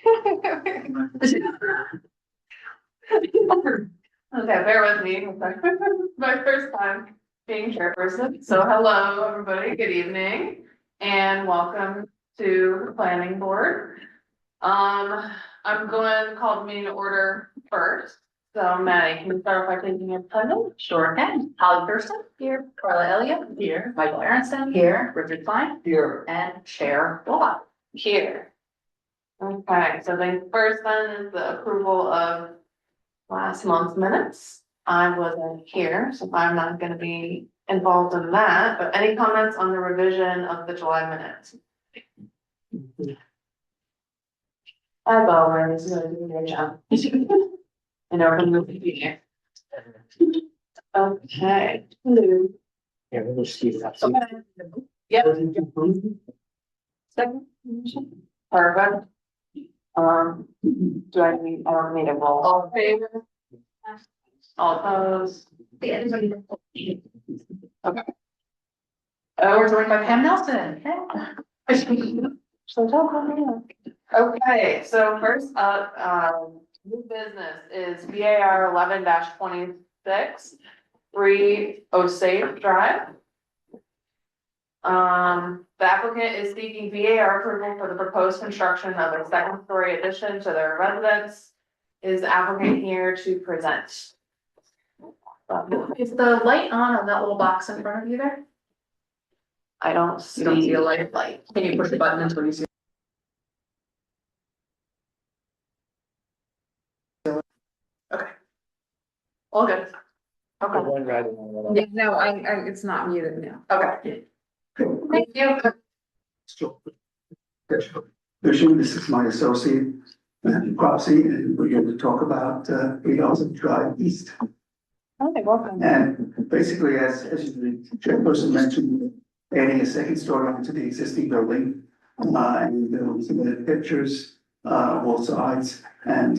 Okay, bear with me. My first time being chairperson. So hello, everybody. Good evening and welcome to the planning board. I'm going to call the meeting to order first. So Maddie, can you start by taking your attendance? Sure can. Holly Thurston here, Carla Elliott here, Michael Aronson here, Richard Klein here, and Chair Bullock here. Okay, so the first then is the approval of last month's minutes. I wasn't here, so I'm not going to be involved in that, but any comments on the revision of the July minutes? As always, you're doing a great job. And everyone will be here. Okay. Hello. Yeah, we'll see that. Okay. Yep. Second. Perfect. Do I need a roll? All in favor? All opposed? Okay. Oh, We're joined by Pam Nelson. okay, so first up, new business is VAR 11-26, 3 Osage Drive. The applicant is seeking VAR approval for the proposed construction of a second-story addition to their residence. Is the applicant here to present? Is the light on that little box in front of you there? I don't see. You don't see a light. Can you push the button until you see? Okay. All good. Okay. One right and one Yeah, no, it's not muted now. Okay. Thank you. This is my associate, Matthew Cropsey, and we're here to talk about 3000 Drive East. Okay, welcome. And basically, as the chairperson mentioned, adding a second story onto the existing building. And we submitted pictures, both sides, and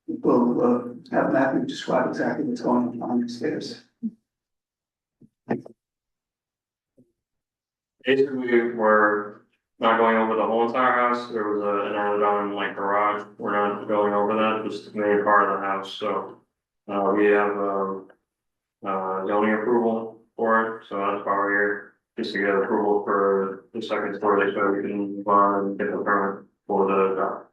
we'll have Matthew describe exactly what's going on the stairs. Basically, we're not going over the whole entire house. There was an added on like garage. We're not going over that, just the main part of the house. So we have zoning approval for it. So that's why we're here, just to get approval for the second story so we can move on and get the permit for the job.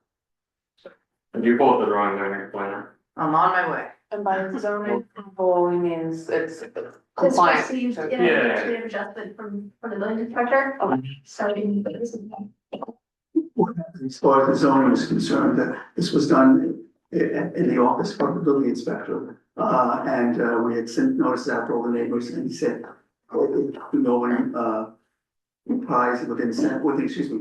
And you pull up the drawing there, next planner. I'm on my way. And by zoning approval, he means it's This compliant. received an Yeah. administrative adjustment from the building inspector, starting. As far as the zoning is concerned, that this was done in the office of the building inspector. And we had sent notices out to all the neighbors, and he said, no one replies within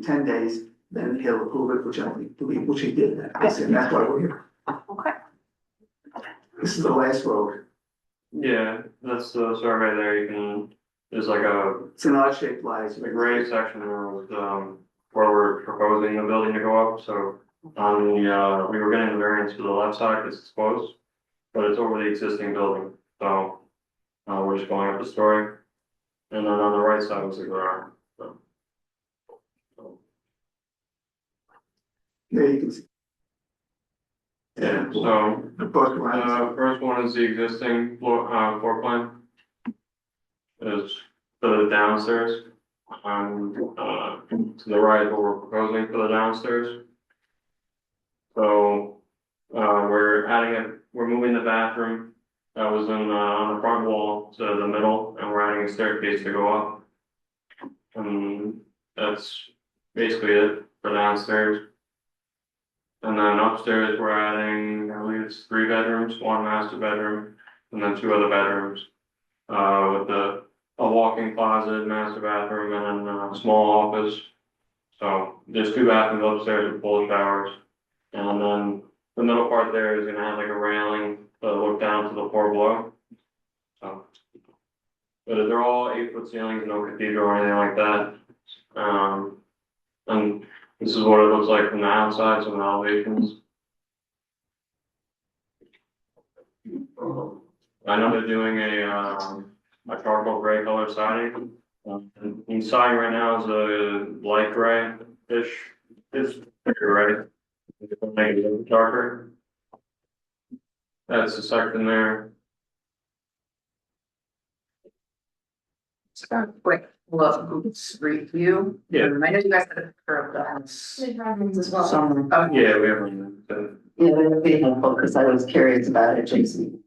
10 days, then he'll approve it, which I believe, which he did. I said, that's why we're here. Okay. This is the last road. Yeah, that's the survey there. You can, there's like It's an odd shaped line. a gray section of where we're proposing the building to go up. So on the we were getting the variance for the left side because it's close, but it's over the existing building. So we're just going up the story, and then on the right side was the garage. So, Yeah, you can see. yeah. So The both lines. first one is the existing floor plan. Is for the downstairs. To the right, what we're proposing for the downstairs. So we're moving the bathroom that was on the front wall to the middle, and we're adding a staircase to go up. And that's basically it for downstairs. And then upstairs, we're adding, I believe it's 3 bedrooms, 1 master bedroom, and then 2 other bedrooms. With a walk-in closet, master bathroom, and then a small office. So there's 2 bathrooms upstairs with full showers. And then the middle part there is gonna have like a railing to look down to the floor below. So, but they're all 8-foot ceilings, no cathedral or anything like that. And this is what it looks like from the outside, some elevations. I know they're doing a charcoal gray color siding. And siding right now is a light gray-ish. It's pretty ready. Make it a little darker. That's the section there. Just a quick look, Google Street View. Yeah. I know you guys had a picture of the house. As well. Some, oh, Yeah, we have one. yeah, that would be helpful, because I was curious about adjacent.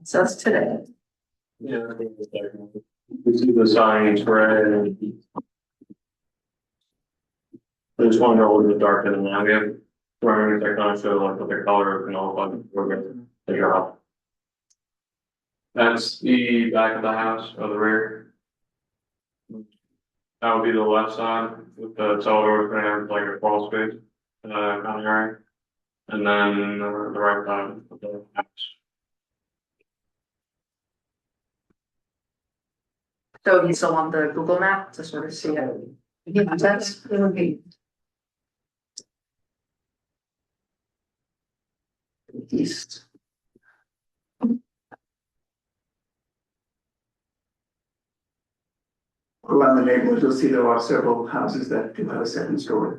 So that's today. Yeah. I think it's there. You see the signs red and. I just want to go a little bit darker than that. We have drawings that kind of show like what the color and all of the job. That's the back of the house or the rear. That would be the left side with the cellar, we're gonna have like a crawl space, kind of area. And then the right side of the house. So you still want the Google map to sort of see it? Yeah, that's, it would be. East. Around the neighborhood, you'll see there are several houses that do have a second story.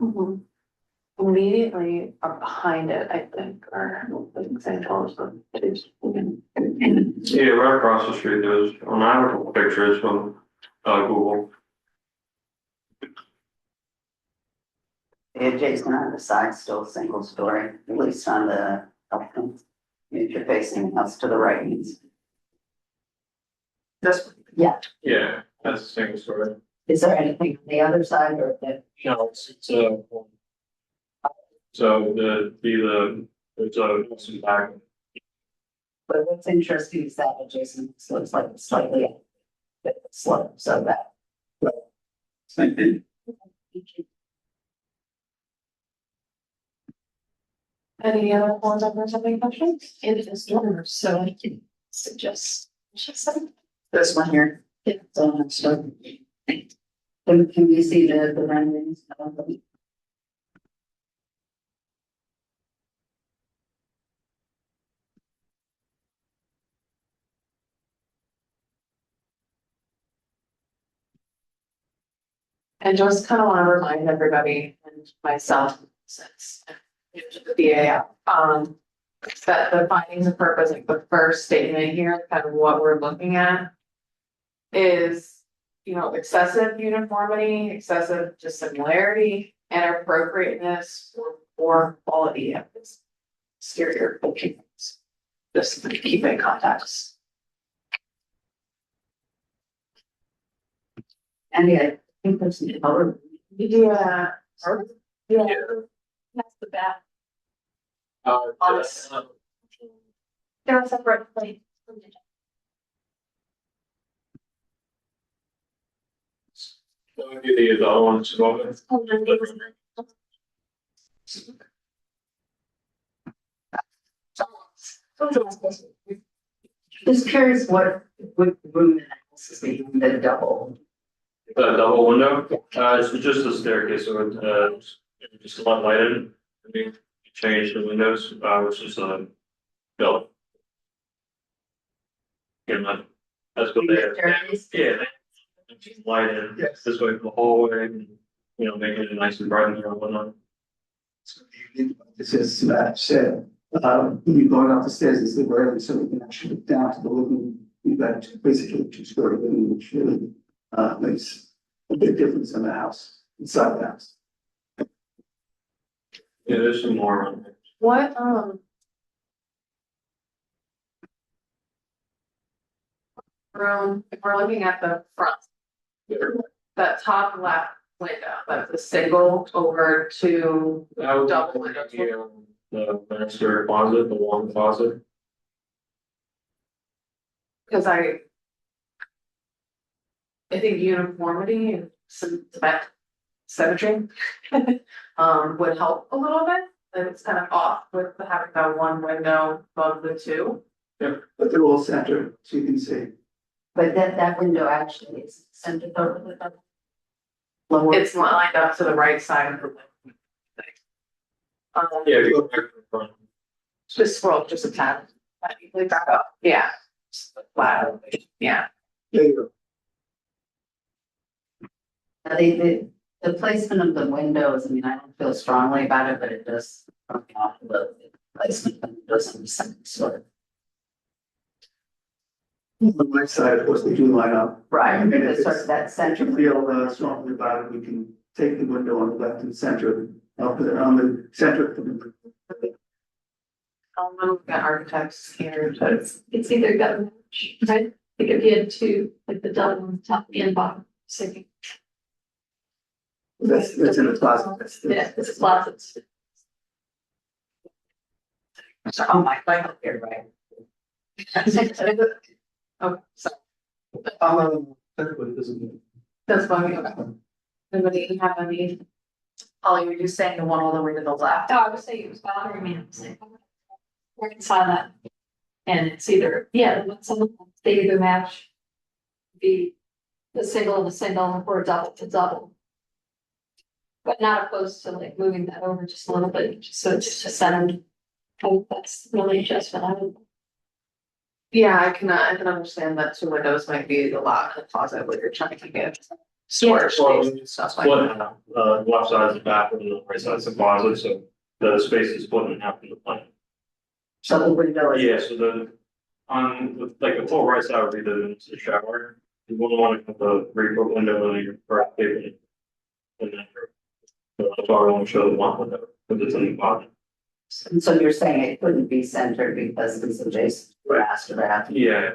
Immediately behind it, I think, are examples of two. Yeah, right across the street, there's, I have a couple pictures from, Google. The adjacent on the side still single story, at least on the, if you're facing house to the right means. This, Yeah, Yeah, that's the single story. is there anything on the other side or that? No, so it's some back. But what's interesting is that adjacent looks like it's slightly a bit slow, so that. Thank you. Any other board members have any questions? It is dormer, so I can suggest. this one here. So, can we see the renderings? And just kind of want to remind everybody and myself, since the BAF, that the findings of purpose, like the first statement here, kind of what we're looking at is, excessive uniformity, excessive dissimilarity, and appropriateness or quality of this exterior bookings. Just to keep in context. And yeah, I think there's some color. Yeah. Yeah. That's the back. Yes. They're a separate plate. The other ones, Just curious what room in the house is the double. the double window, it's just a staircase, so just a lot lighted. I mean, change the windows, which is built. Yeah, that's what they have. Yeah, just lighted, Yes. this way for the hallway, and, making it nice and bright in here and whatnot. This is Matt said, when you're going up the stairs, it's the railing, so we can actually look down to the living. You've got basically a two-story living, which really makes a big difference in the house, inside the house. Yeah, there's some more on there. What, room, if we're looking at the front, that top left window, that's a single over to That would double be windows. the master closet, the long closet. Because I think uniformity and symmetry would help a little bit. And it's kind of off with having that one window above the two. But they're all centered, so you can see. But that window actually is centered over the double. Lower. It's lined up to the right side of the window. Yeah, if you go back to the front. Just scroll just a tad. Back up. Yeah. Just flat. Yeah. There you go. The placement of the windows, I mean, I don't feel strongly about it, but it does. The placement of the windows on the second story. On the right side, of course, they do line up. Right, And if it's sort it's, of that if center. you feel strongly about it, we can take the window on the left and center, put it on the center. Look at architects here, so It's either got to match, right? Like if you had two, like the double on top and bottom, same. That's in the closet. Yeah, it's a closet. So, oh my, God, you're right. oh, so Everybody doesn't. that's why we go. Anybody have any? Holly, were you saying the one all the way to the left? Oh, I was saying it was bothering me. I was like, reconcile that. And it's either, yeah, they either match the single and the single or double to double. But not opposed to like moving that over just a little bit, just so it's just centered. I think that's really adjustment. I would. Yeah, I can understand that two windows might be a lot in the closet where you're trying to get storage space and stuff like Split that. in half, left side's the bathroom and the right side's the closet, so the space is split in half in the plan. So the window is. Yeah, so like the full right side would be the shower. You wouldn't want to have the 3-foot window in your first pavement. And then, so that's why we want to show the one window, because it's in the bottom. And so you're saying it couldn't be centered because it's adjacent to the bathroom? Yeah.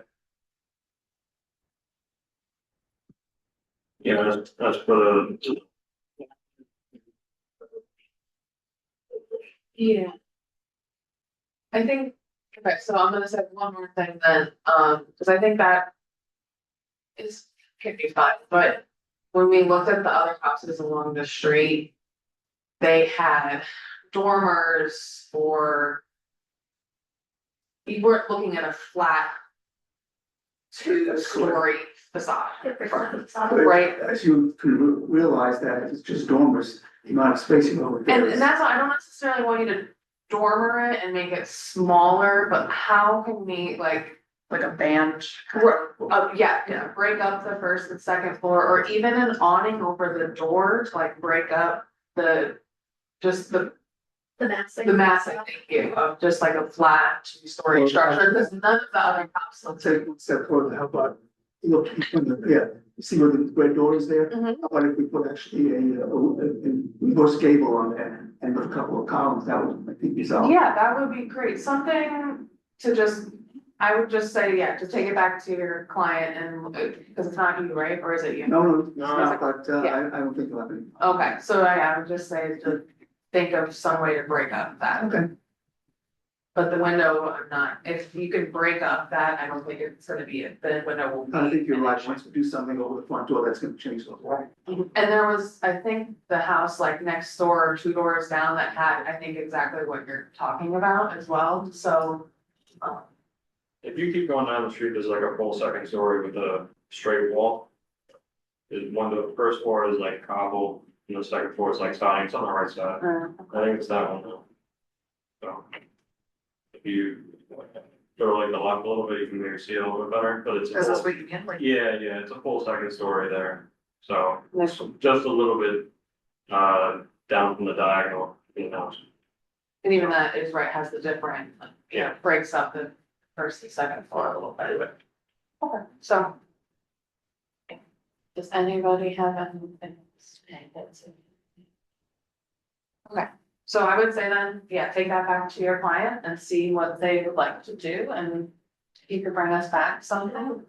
Yeah, that's for the. Yeah. I think, okay, so I'm gonna say one more thing then, cause I think that can be fine, but when we looked at the other houses along the street, they had dormers or you weren't looking at a flat 2-story facade, right? As you can realize that if it's just dormers, the amount of spacing over there. And that's why I don't necessarily want you to dormer it and make it smaller, but how can we like Like a band? yeah, break up the first and second floor, or even an awning over the door to like break up just the massing. massing, thank you, of just like a flat 2-story structure, because none of the other Let's houses. take one step further, how about, look, you see where the red door is there? Mhm. How about if we put actually a reverse gable on there and put a couple of columns, that would, I think, resolve. Yeah, that would be great, something to just, I would just say, yeah, to take it back to your client and, because it's not you, right, or is it you? No, it's No. not, but, Yeah. I don't think it'll happen. Okay, so I would just say to think of some way to break up that. Okay. But the window, I'm not, if you could break up that, I don't think it's gonna be, the window will be. I think you're an right, issue. once we do something over the front door, that's gonna change the whole. And there was, I think, the house like next door, or 2 doors down that had, I think, exactly what you're talking about as well, so. If you keep going down the street, there's like a full second story with a straight wall. Is the first floor is like cobble, and the second floor is like siding on the right side. I think it's that one though. So. If you throw like the left a little bit, you can maybe see it a little bit better, but it's. Is this what you get like? Yeah, it's a full second story there, so Next just a little bit, down from the diagonal, you know. And even that is right, has the different, Yeah. breaks up the first and second floor a little bit. Okay, so. Does anybody have anything to say? Okay, so I would say then, yeah, take that back to your client and see what they would like to do, and if you could bring us back something.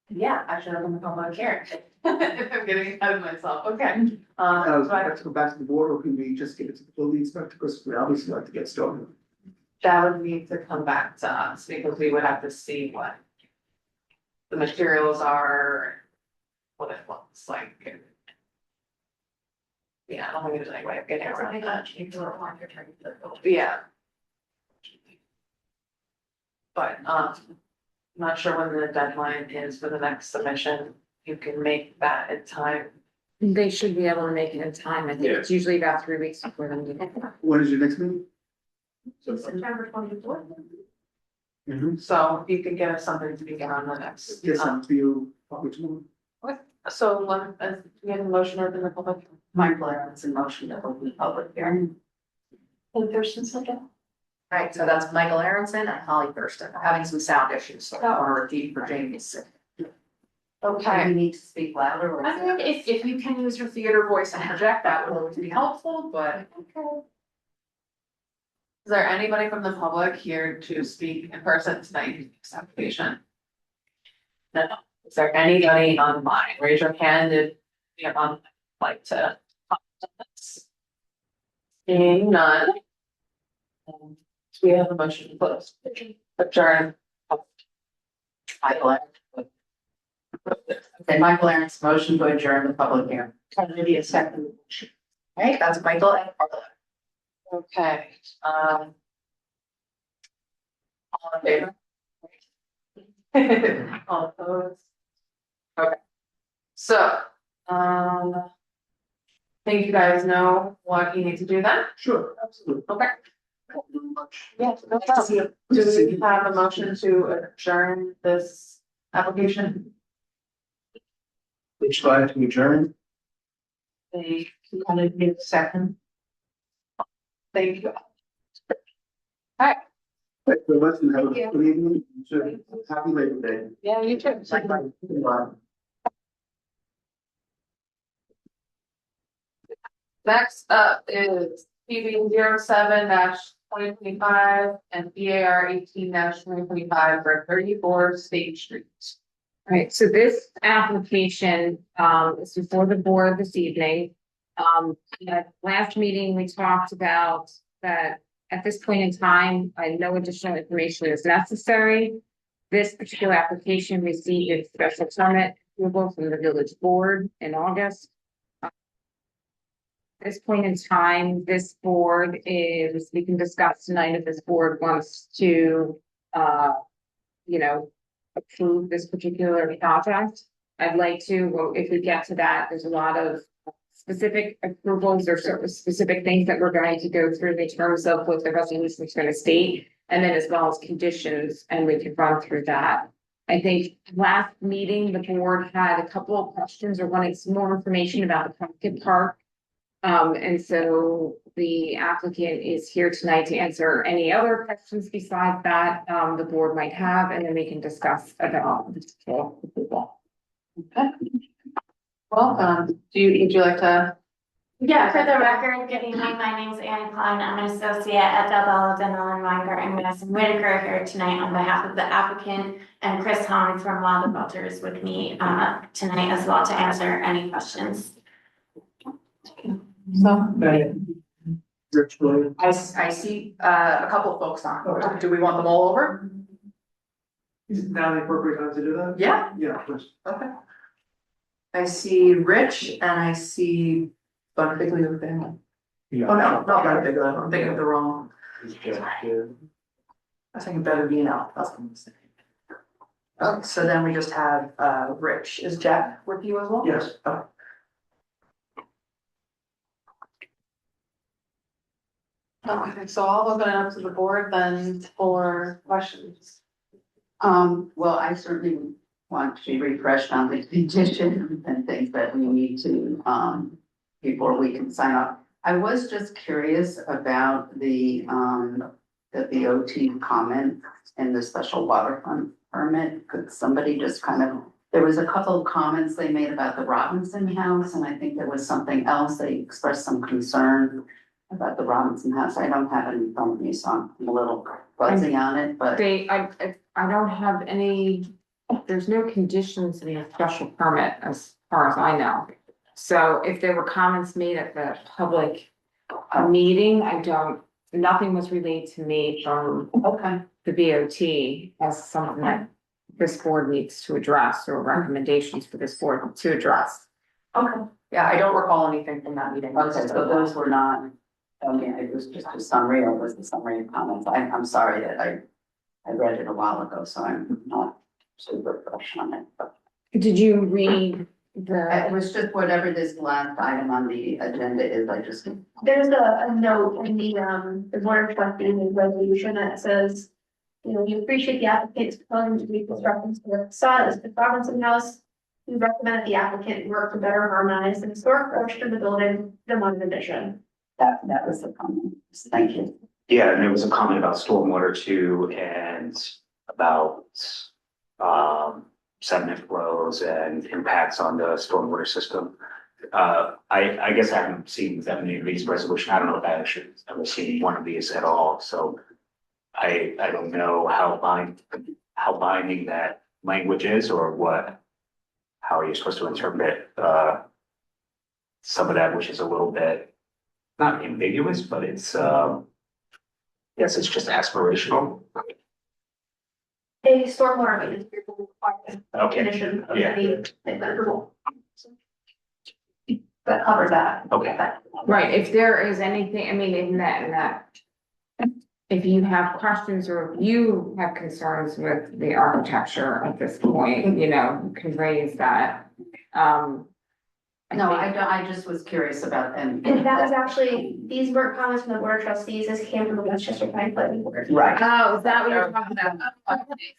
Yeah, I should open the public hearing. I'm getting ahead of myself, okay. So I- Let's go back to the board, or can we just give it to the building inspector, because we obviously like to get started. that would need to come back to us, because we would have to see what the materials are, what it looks like. Yeah, I don't think there's any way of getting around that. Yeah. But, not sure when the deadline is for the next submission, you can make that in time. They should be able to make it in time. I think it's usually about 3 weeks before the meeting. When is your next meeting? September 24th. So if you could get us something to begin on the next. Yes, up to you, probably tomorrow. So, we have a motion or the public. Michael Aaron's in motion to open the public hearing. And Thurston second. Alright, so that's Michael Aronson and Holly Thurston, We're having some sound issues, so I don't wanna repeat for Jamie's sake. Do Okay. we need to speak louder or? I think if you can use your theater voice and project, that would always be helpful, but. Is there anybody from the public here to speak in person tonight in this application? No. Is there anybody online? Raise your hand if you're on, like to. Seeing none. We have a motion to close. Adjourn. Michael Aaron. Okay, Michael Aaron's motion to adjourn the public hearing. Maybe a second. Right, that's Michael and Carla. Okay, all in favor? All opposed? Okay. So, think you guys know what you need to do then? Sure, absolutely. Okay. Thank you very much. Yeah, no problem. Do we have a motion to adjourn this application? Which slide to adjourn? They kind of need a second. Thank you. Thank you very much and have a Thank you. good evening. Happy Labor Day. Yeah, you too. Bye. Next up is PB 07-2025 and BAR 18-2025 for 34 State Street. Right, so this application, is before the board this evening. At last meeting, we talked about that at this point in time, no additional information is necessary. This particular application received its special permit approval from the village board in August. At this point in time, this board is, we can discuss tonight if this board wants to, approve this particular project. I'd like to, well, if we get to that, there's a lot of specific approvals or certain specific things that we're going to go through in terms of what the resolution is going to state, and then as well as conditions, and we can run through that. I think last meeting, the board had a couple of questions or wanted some more information about the pumpkin park. And so the applicant is here tonight to answer any other questions besides that, the board might have, and then we can discuss about the approval. Okay. Welcome. Would you like to? Yeah, for the record, good evening. My name's Annie Klein. I'm an associate at Del Dental and Weingarten Madison Whitaker here tonight on behalf of the applicant, and Chris Hahn from Wild Adulters is with me tonight as well to answer any questions. So. Rich Williams. I see a couple of folks on. Do we want them all over? Is now the appropriate time to do that? Yeah, Yeah, of course. okay. I see Rich and I see Bunfiglio family. Yeah. Oh, no, not Bunfiglio. I'm thinking of the wrong. I was thinking better be now. That's what I'm saying. Oh, so then we just have Rich. Is Jack with you as well? Yes. Oh. Okay, so I'll open it up to the board then for questions. Well, I certainly want to be refreshed on the condition and things that we need to, before we can sign off. I was just curious about the BOT comment in the special waterfront permit. Could somebody just kind of, there was a couple of comments they made about the Robinson House, and I think there was something else. They expressed some concern about the Robinson House. I don't have it in front of me, so I'm a little fuzzy on it, but. I don't have any, there's no conditions in the special permit as far as I know. So if there were comments made at the public meeting, nothing was relayed to me from Okay. the BOT as something that this board needs to address or recommendations for this board to address. Okay. Yeah, I don't recall anything from that meeting. Okay, so those were not, it was just a summary, or was the summary of comments? I'm sorry that I read it a while ago, so I'm not super fresh on it, but. Did you read It the, was just whatever this last item on the agenda is, I just. There's a note in the board of trustees resolution that says We appreciate the applicant's proposing to reconstruct the facade as the Robinson House. We recommend that the applicant work to better harmonize the historic approach to the building, the modern addition. That was the comment. Thank you. Yeah, and there was a comment about stormwater too, and about sediment flows and impacts on the stormwater system. I guess I haven't seen that many of these resolutions. I don't know if I actually ever seen one of these at all, so I don't know how binding that language is or what, how are you supposed to interpret some of that, which is a little bit not ambiguous, but it's yes, it's just aspirational. A stormwater maintenance requirement Okay, condition of yeah. any approval. That covers that. Okay. Right, if there is anything, I mean, in that. If you have questions or if you have concerns with the architecture at this point, you know, you can raise that. No, I think- don't, I just was curious about them. And that was actually, these weren't comments from the board of trustees, this came from the Westchester County Planning Board. Right. Oh, is that what you're talking about? Okay,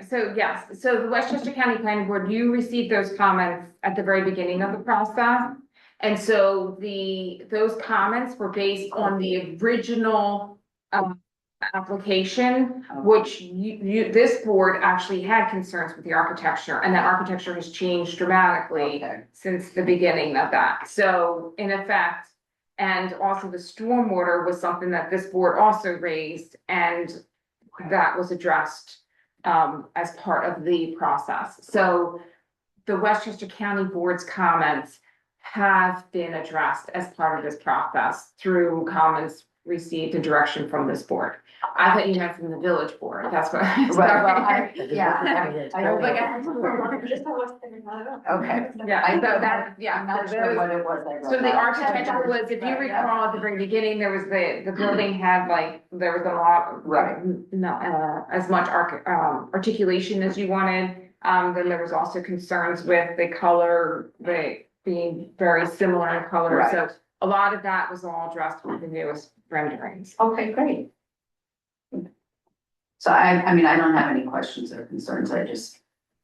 so yes, so the Westchester County Planning Board, you received those comments at the very beginning of the process. And so those comments were based on the original application, which this board actually had concerns with the architecture, and that architecture has changed dramatically Okay. since the beginning of that. So in effect, and also the stormwater was something that this board also raised, and that was addressed as part of the process. So the Westchester County Board's comments have been addressed as part of this process through comments received and direction from this board. I thought you meant from the village board, that's what. Right, well, yeah. I was like, Just how what's there, I don't know. Okay. yeah, I so thought that, yeah. I'm not sure what it was. I wrote So the down. architecture was, if you recall at the very beginning, there was the building had like, there was a lot. Right. Not as much articulation as you wanted. Then there was also concerns with the color, being very similar in color. Right. So a lot of that was all addressed with the newest renderings. Okay, great. So I mean, I don't have any questions or concerns. I just,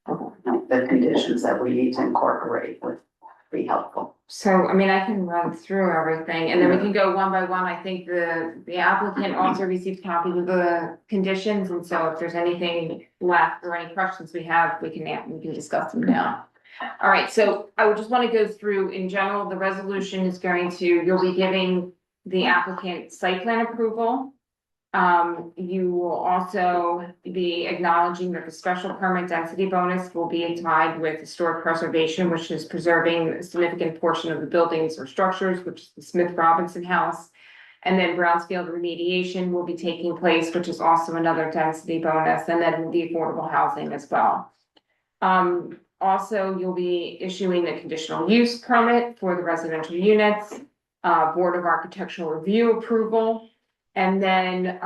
the conditions that we need to incorporate would be helpful. So, I mean, I can run through everything and then we can go one by one. I think the applicant also received copies of the conditions. And so if there's anything left or any questions we have, we can discuss them now. All right, so I would just want to go through in general, the resolution is going to, you'll be giving the applicant site plan approval. You will also be acknowledging that the special permit density bonus will be tied with historic preservation, which is preserving a significant portion of the buildings or structures, which is the Smith Robinson House. And then Brownsfield remediation will be taking place, which is also another density bonus, and then the affordable housing as well. Also, you'll be issuing the conditional use permit for the residential units, Board of Architectural Review approval, and then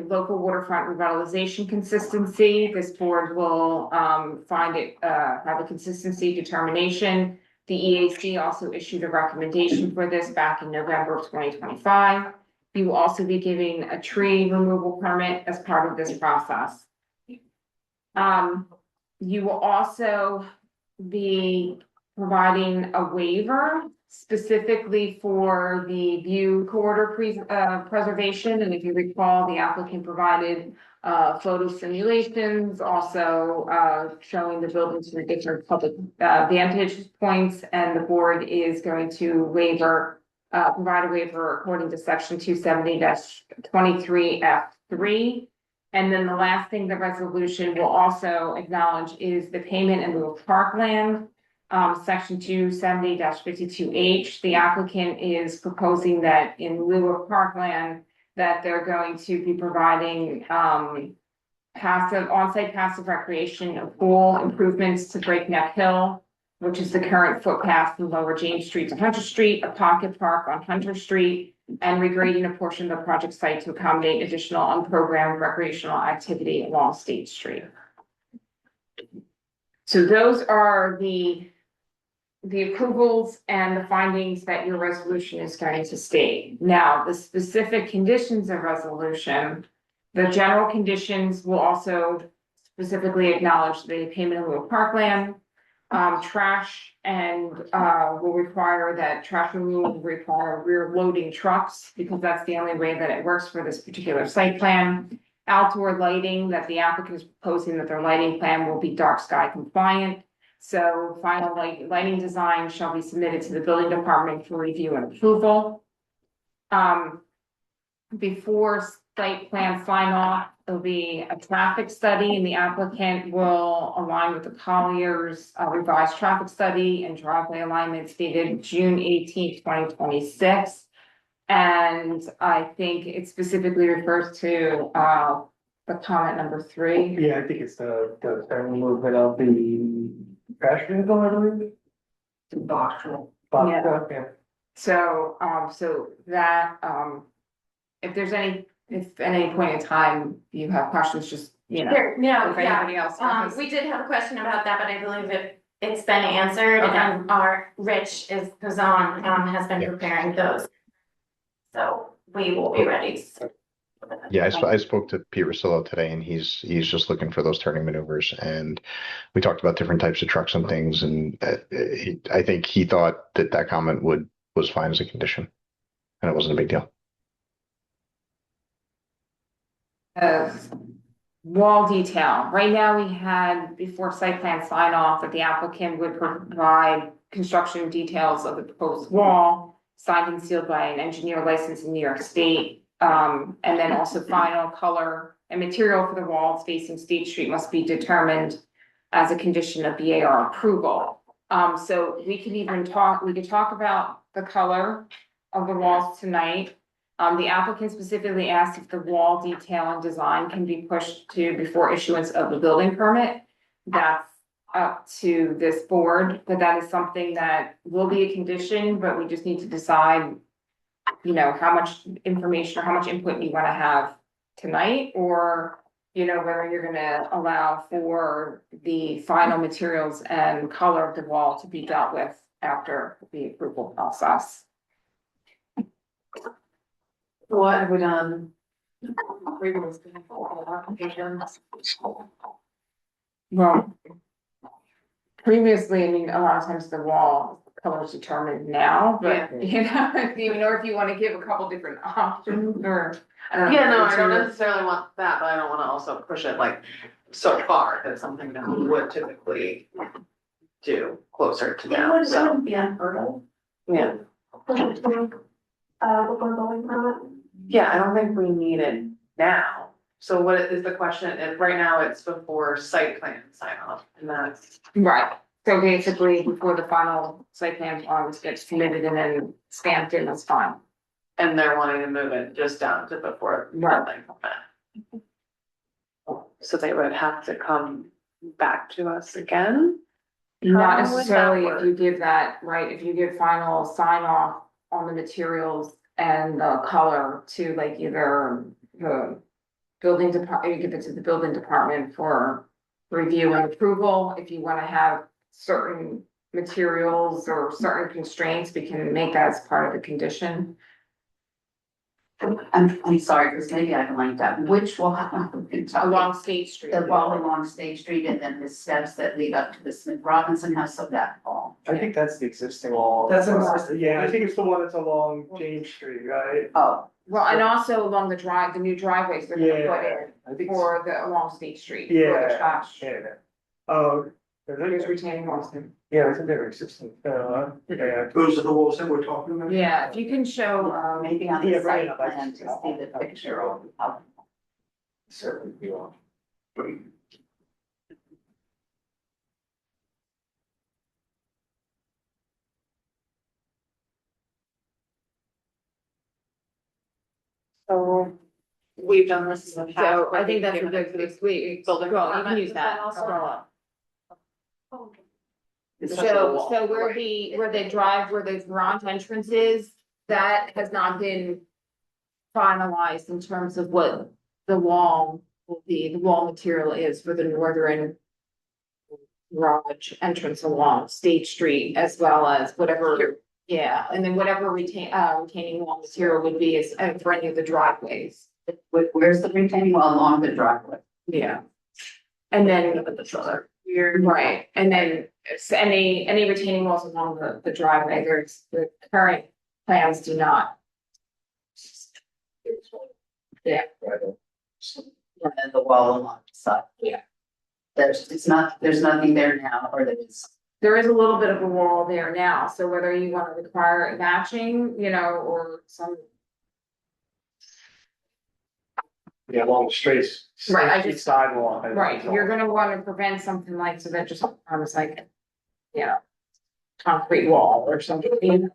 local waterfront revitalization consistency. This board will have a consistency determination. The EAC also issued a recommendation for this back in November of 2025. You will also be giving a tree removal permit as part of this process. You will also be providing a waiver specifically for the view corridor preservation. And if you recall, the applicant provided photo simulations, also showing the buildings from different public vantage points. And the board is going to provide a waiver according to section 270-23F3. And then the last thing the resolution will also acknowledge is the payment in lieu of parkland. Section 270-52H, the applicant is proposing that in lieu of parkland, that they're going to be providing on-site passive recreation of pool improvements to Breakneck Hill, which is the current footpath from Lower James Street to Hunter Street, a pocket park on Hunter Street, and regrading a portion of the project site to accommodate additional unprogrammed recreational activity along State Street. So those are the approvals and the findings that your resolution is going to state. Now, the specific conditions of resolution The general conditions will also specifically acknowledge the payment in lieu of parkland. Trash and will require that trash removal will require rear loading trucks, because that's the only way that it works for this particular site plan. Outdoor lighting, that the applicant is proposing that their lighting plan will be dark sky compliant. So final lighting design shall be submitted to the building department for review and approval. Before site plan sign off, there'll be a traffic study, and the applicant will align with the Collier's revised traffic study and driveway alignments dated June 18th, 2026. And I think it specifically refers to the comment number 3. Yeah, I think it's the movement of the trash vehicle, I believe. Doctrinal. Yeah. So, so that, if at any point in time you have questions, just, you know. Sure, no, If yeah, anybody else has. we did have a question about that, but I believe it's been answered, Okay. and our who's on, has been preparing those. So we will be ready. Yeah, I spoke to Pete Rosillo today, and he's just looking for those turning maneuvers, and we talked about different types of trucks and things, and I think he thought that comment was fine as a condition, and it wasn't a big deal. Wall detail. Right now, we had before site plan sign off that the applicant would provide construction details of the proposed wall, signed and sealed by an engineer licensed in New York State. And then also final color and material for the walls facing State Street must be determined as a condition of BAR approval. So we could talk about the color of the walls tonight. The applicant specifically asked if the wall detail and design can be pushed to before issuance of the building permit. That's up to this board, but that is something that will be a condition, but we just need to decide, you know, how much information or how much input you want to have tonight, or, you know, whether you're gonna allow for the final materials and color of the wall to be dealt with after the approval process. What have we done? Previously for applications. Well, previously, I mean, a lot of times the wall color is determined now, but you know, if you want to give a couple different options, or I don't know. Yeah, no, I don't necessarily want that, but I don't wanna also push it like so far that something that we would typically do closer to now, so, wouldn't be unheard of. yeah. Before building permit. Yeah, I don't think we need it now. So what is the question? If right now it's before site plan sign off, and that's, Right, so basically, before the final site plan forms get submitted and then stamped in, that's fine. and they're wanting to move it just down to before Right. building permit. So they would have to come back to us again? Not How would that necessarily if work? you give that, right, if you give final sign off on the materials and the color to like either the building department, you give it to the building department for review and approval. If you wanna have certain materials or certain constraints, we can make that as part of the condition. I'm sorry, because maybe I blanked out, which wall? Along State Street. The wall along State Street and then the steps that lead up to the Smith Robinson House of that wall. I think that's the existing wall. Yeah, I think it's the one that's along James Street, right? Oh, Well, and also along the new driveways they're gonna put Yeah, I in think. for along State Street. For the Yeah, trash. yeah. Oh, There's retaining walls there. yeah, I think they're existing, yeah. Those are the walls that we're talking about? Yeah, if you can show, maybe on Yeah, the right, site I plan to see. see the picture of. Certainly, you are. So we've done this in the past. so I think that's a good for this week. Building Well, you can permit, use that. also? Scroll up. It's just a wall. So where the garage entrance is, that has not been finalized in terms of what the wall will be, the wall material is for the northern garage entrance along State Street, as well as whatever, yeah, and then whatever retaining wall material would be is for any of the driveways. Where's the retaining wall along the driveway? Yeah. And then, This other. right, and then any retaining walls along the driveway, there's, the current plans do not. Yeah. And the wall along the side. Yeah. There's nothing there now, or there's. There is a little bit of a wall there now, so whether you want to require matching, or some. Yeah, along the streets. Right, I just- Sidewalk. Right, you're gonna want to prevent something like, so that just becomes like, concrete wall or something.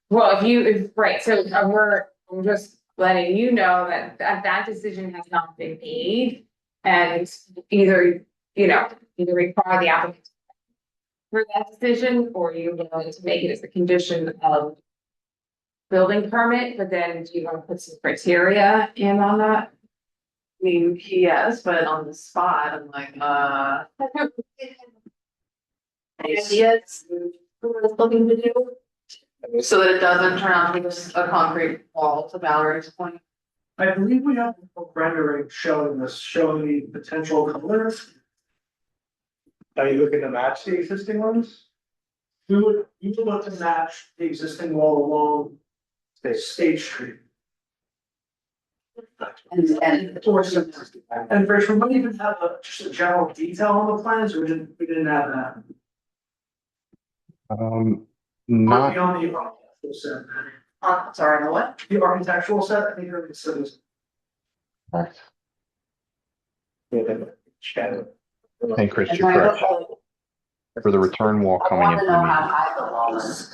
Well, right, so I'm just letting you know that decision has not been made. And either require the applicant for that decision, or you're willing to make it as a condition of building permit, but then do you want to put some criteria in on that? I mean, yes, but on the spot, I'm like, Ideas, what we're looking to do. so that it doesn't turn out to be just a concrete wall, to Valerie's point. I believe we have a rendering showing the potential colors. Are you looking to match the existing ones? We would look to match the existing wall along State Street. And And Rich, we might even have just a general detail on the plans, or we didn't have that. Not, Beyond the architectural set. sorry, no what? The architectural set, I think it says. and Chris, you're correct. For the return wall I coming wanna in. know how high the wall is.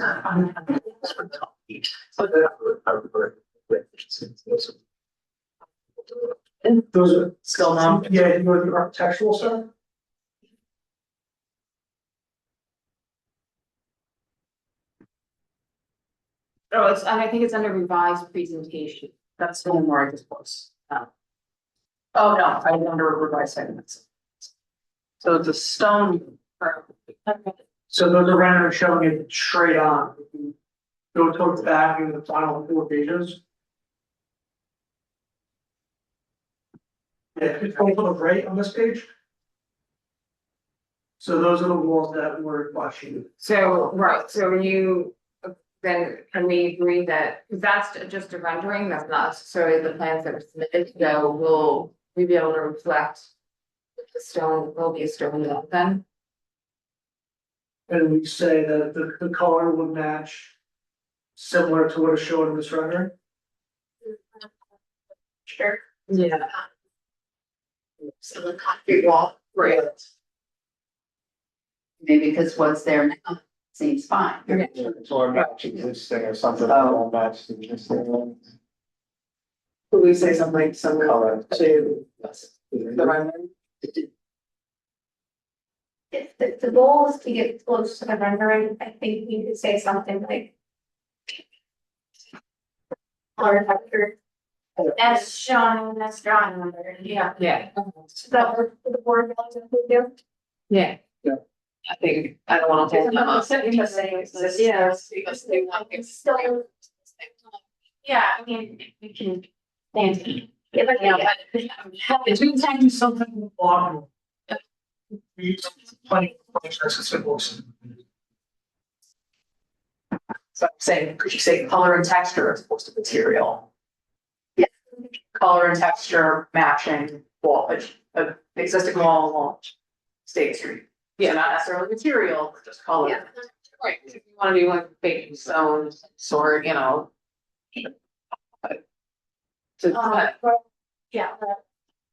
Those are still now, yeah, you go with the architectural set. Oh, I think it's under revised presentation. That's the one where I just was. Oh, no, I under revised segments. So it's a stone. So those are renderings showing it straight on. If you go towards the back in the final 4 pages. Yeah, it's a little right on this page. So those are the walls that were watching. So, right, so then can we agree that, because that's just a rendering, that's not necessarily the plans that were submitted, so will we be able to reflect that the stone will be a stone wall then? And we say that the color would match similar to what is shown in this rendering. Sure. Yeah. So the concrete wall. Right. Maybe because what's there now seems fine. Or match existing or something, Oh. that match the existing ones. Could we say something similar Color. to the rendering? If the goal is to get close to the rendering, I think we could say something like. Or after, As shown in this drawing number, yeah. Yeah. that work for the board relatively do. Yeah. I think, I don't wanna hold them up. Because they Because they want It's still. Yeah, I mean, we can. Yeah, but yeah. Anytime something along. We use plenty of symbols. So I'm saying, could you say color and texture as opposed to material? Yeah. Color and texture matching wall, existing wall along State Street. Yeah, not necessarily material, but just color. Yeah. Right, if you wanna do like baking stone sort, Yeah,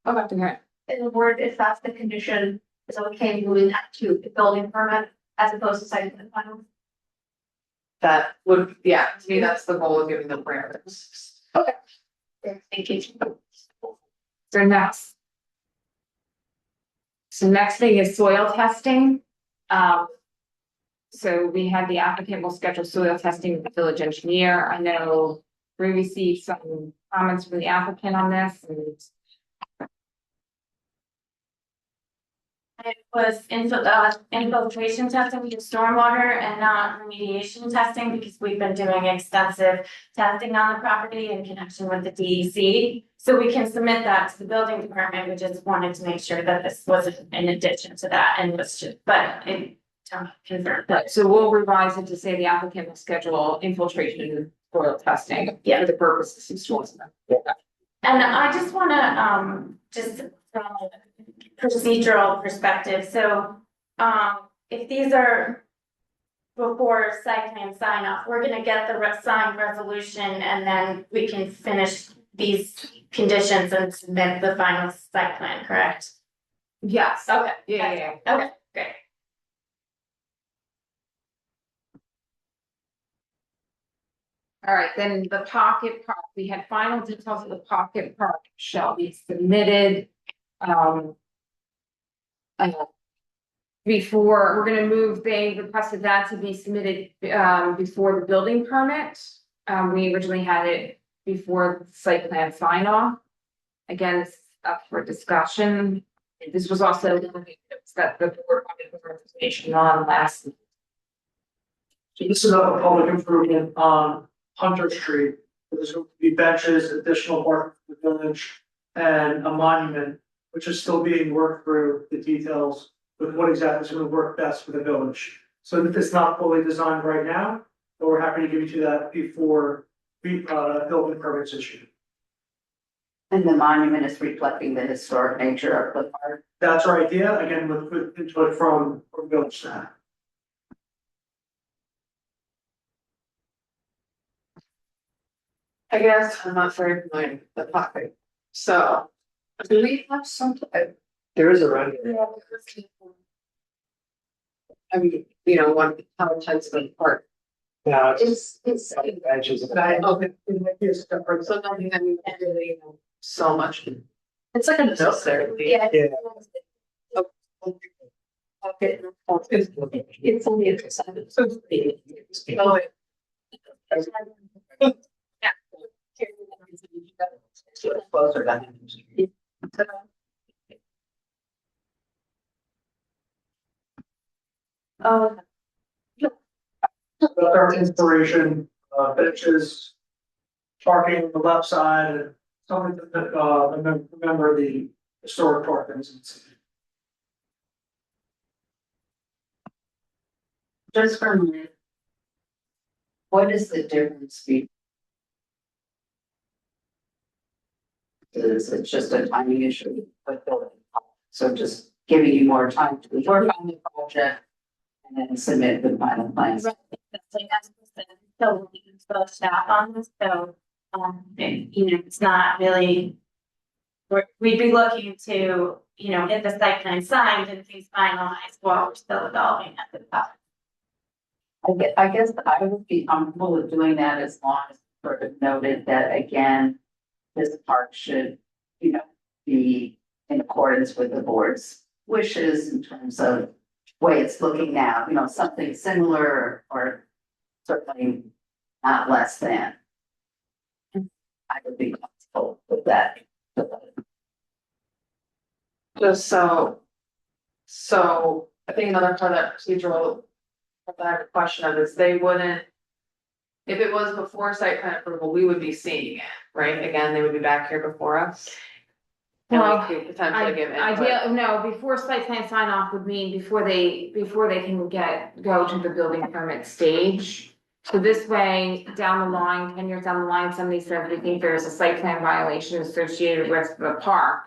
Okay. in the board, if that's the condition, is it okay moving that to the building permit as opposed to site plan final? that would, yeah, to me, that's the goal of giving them parameters. Thank you. So next. So next thing is soil testing. So we had the applicant will schedule soil testing with the village engineer. I know we received some comments from the applicant on this and. it was infiltration testing with stormwater and not remediation testing, because we've been doing extensive testing on the property in connection with the DEC. So we can submit that to the building department. We just wanted to make sure that this wasn't in addition to that and was just, but it confirmed. But so we'll revise it to say the applicant will schedule infiltration soil testing. Yeah. For the purposes of soils. And I just wanna, just from a procedural perspective, so, if these are before site plan sign off, we're gonna get the signed resolution and then we can finish these conditions and submit the final site plan, correct? Yes. Okay. Yeah. Okay, great. All right, then the pocket park, we had final details of the pocket park shall be submitted. Uh, Before, we're gonna move, they requested that to be submitted, before the building permit. We originally had it before the site plan sign off. Again, it's up for discussion. This was also that the board wanted more information on last. So this is a public improvement on Hunter Street. There's going to be benches, additional parking for the village, and a monument, which is still being worked through the details with what exactly is going to work best for the village. So if it's not fully designed right now, but we're happy to give you to that before building permits issued. And the monument is reflecting the historic nature of the park. That's our idea, again, with input from village staff. I guess I'm not very familiar with the topic, so do we have some type? There is a rendering. I mean, one, how intense the part. Yeah, It's benches. okay, so nothing that we really know so much. It's like a necessarily. Yeah. Yeah. Okay. It's only a percentage. Oh, Closer than. Oh, That's our inspiration, benches, parking on the left side, and something that, remember the historic park things. Just for a minute. What is the difference between? Is it just a timing issue with building? So just giving you more time to work on the project and then submit the final plans. Right, that's like, as I said, so we can both staff on this, so, it's not really. We'd be looking to, get the site plan signed and things finalized while we're still developing at the top. I guess I would be comfortable with doing that as long as sort of noted that again, this park should, be in accordance with the board's wishes in terms of way it's looking now, something similar or certainly not less than. I would be comfortable with that. just so I think another part of that procedural. That I have a question of is they wouldn't. If it was before site plan approval, we would be seeing it, right? Again, they would be back here before us. And Well, we could potentially give it. No, before site plan sign off would mean before they can go to the building permit stage. So this way, down the line, 10 years down the line, somebody said they think there's a site plan violation associated with the park.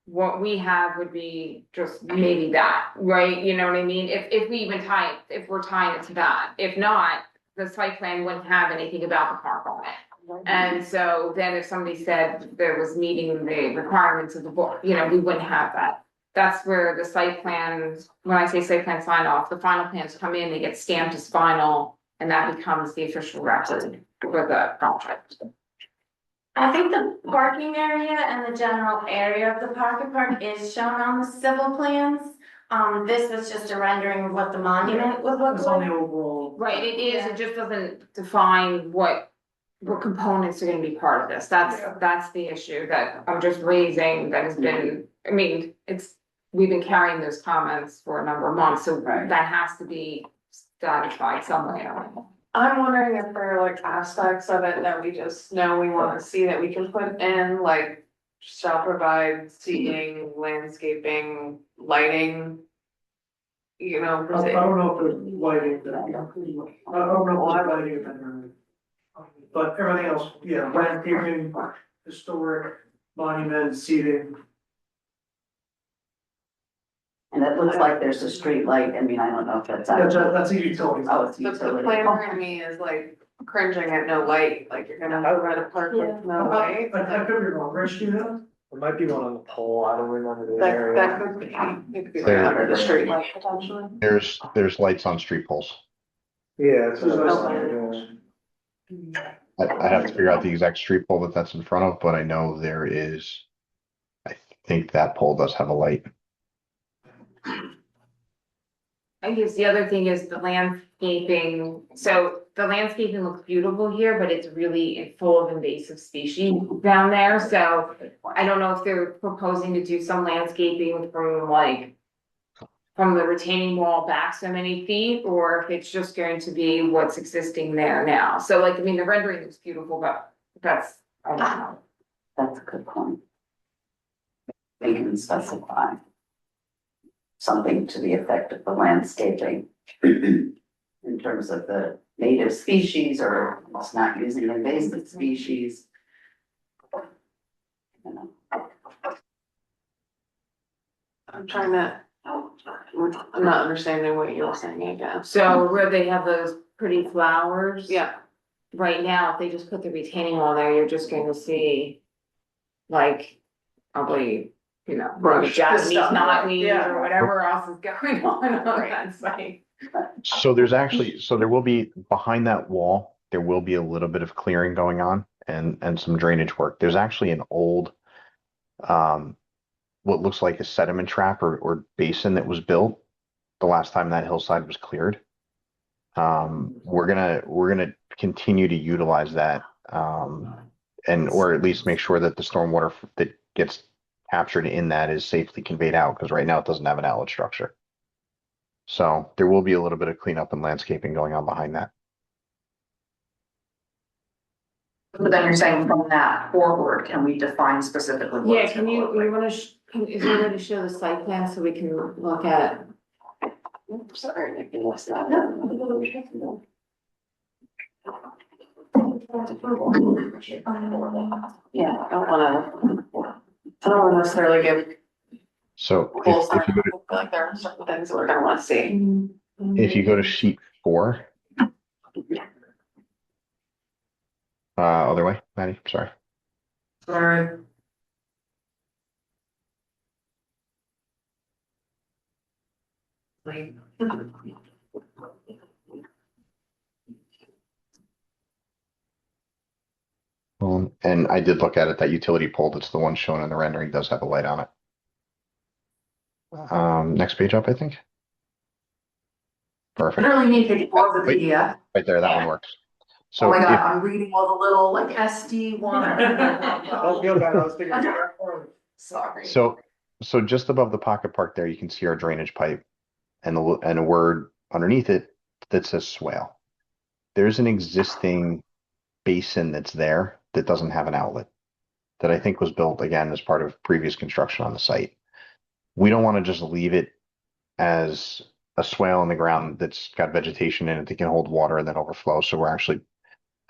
What we have would be just maybe that, right? You know what I mean? If we even if we're tying it to that, if not, the site plan wouldn't have anything about the park on it. And so then if somebody said there was meeting the requirements of the board, we wouldn't have that. That's where the site plan, when I say site plan sign off, the final plans come in, they get stamped as final, and that becomes the official record for the project. I think the parking area and the general area of the pocket park is shown on the civil plans. This was just a rendering of what the monument would look It's on the like. overall. Right, it is, it just doesn't define what components are gonna be part of this, that's the issue that I'm just raising, that has been, it's we've been carrying those comments for a number of months, so Right. that has to be satisfied somewhere. I'm wondering if there are like aspects of it that we just know we wanna see that we can put in, like shall provide seating, landscaping, lighting. You know, I don't know if there's lighting, I don't know if there's lighting in there. But everything else, yeah, landscaping, historic, monument, seating. And it looks like there's a street light, I mean, I don't know if that's. That's a utility. Oh, it's the utility. planner in me is like cringing at no light, like you're gonna rent a park with no light. I could be wrong, Rich, do you know? There might be one on the pole, I don't remember the That area. could be, it could be right under the street light potentially. There's lights on street poles. Yeah, it's. Okay. I have to figure out the exact street pole that's in front of, but I know there is. I think that pole does have a light. I guess the other thing is the landscaping, so the landscaping looks beautiful here, but it's really full of invasive species down there, so. I don't know if they're proposing to do some landscaping from like. From the retaining wall back so many feet, or if it's just going to be what's existing there now, so like, I mean, the rendering is beautiful, but that's, I don't know. That's a good point. They can specify something to the effect of the landscaping in terms of the native species or it's not using invasive species. You know. I'm trying to, I'm not understanding what you're saying again. So where they have those pretty flowers. Yeah, Right now, if they just put the retaining wall there, you're just going to see. Like, probably, you know, Brush. Japanese Stuff, knotweed yeah. or whatever else is going on that site. So there will be behind that wall, there will be a little bit of clearing going on and some drainage work. There's actually an old, what looks like a sediment trap or basin that was built the last time that hillside was cleared. We're gonna continue to utilize that, or at least make sure that the stormwater that gets captured in that is safely conveyed out, because right now it doesn't have an outlet structure. So there will be a little bit of cleanup and landscaping going on behind that. But then you're saying from that forward, can we define specifically what Yeah, it's can gonna you, look like? you wanna, is there a way to show the site plan so we can look at? oops, sorry, Nikki, what's that? Yeah, I don't wanna necessarily give So full if start, you I feel like there are certain things that we're gonna wanna see. if you go to sheet 4, other way, Maddie, sorry. Sorry. And I did look at it, that utility pole that's the one shown in the rendering does have a light on it. Next page up, I think. Perfect. Literally need to pause the Wait. PDF. Right there, that one works. Oh So my God, if, I'm reading all the little like SD one. Don't feel bad, I was thinking. Sorry. so just above the pocket park there, you can see our drainage pipe and a word underneath it that says swale. There's an existing basin that's there that doesn't have an outlet that I think was built again as part of previous construction on the site. We don't want to just leave it as a swale in the ground that's got vegetation in it that can hold water and then overflow. So we're actually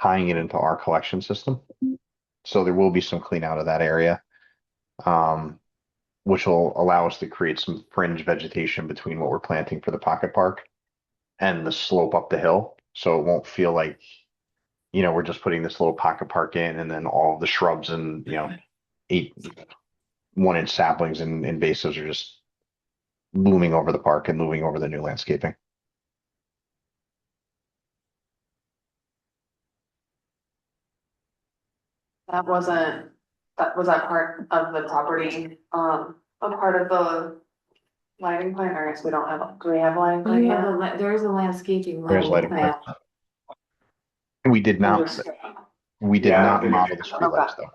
tying it into our collection system. So there will be some clean out of that area, which will allow us to create some fringe vegetation between what we're planting for the pocket park and the slope up the hill. So it won't feel like, we're just putting this little pocket park in and then all of the shrubs and, 8 1-inch saplings and invasives are just looming over the park and looming over the new landscaping. Was that part of the property, a part of the lighting plan, or I guess we don't have, do we have a lighting plan yet? There is a landscaping There's lighting plan. We did not, Yeah, model the Okay. streetlights though.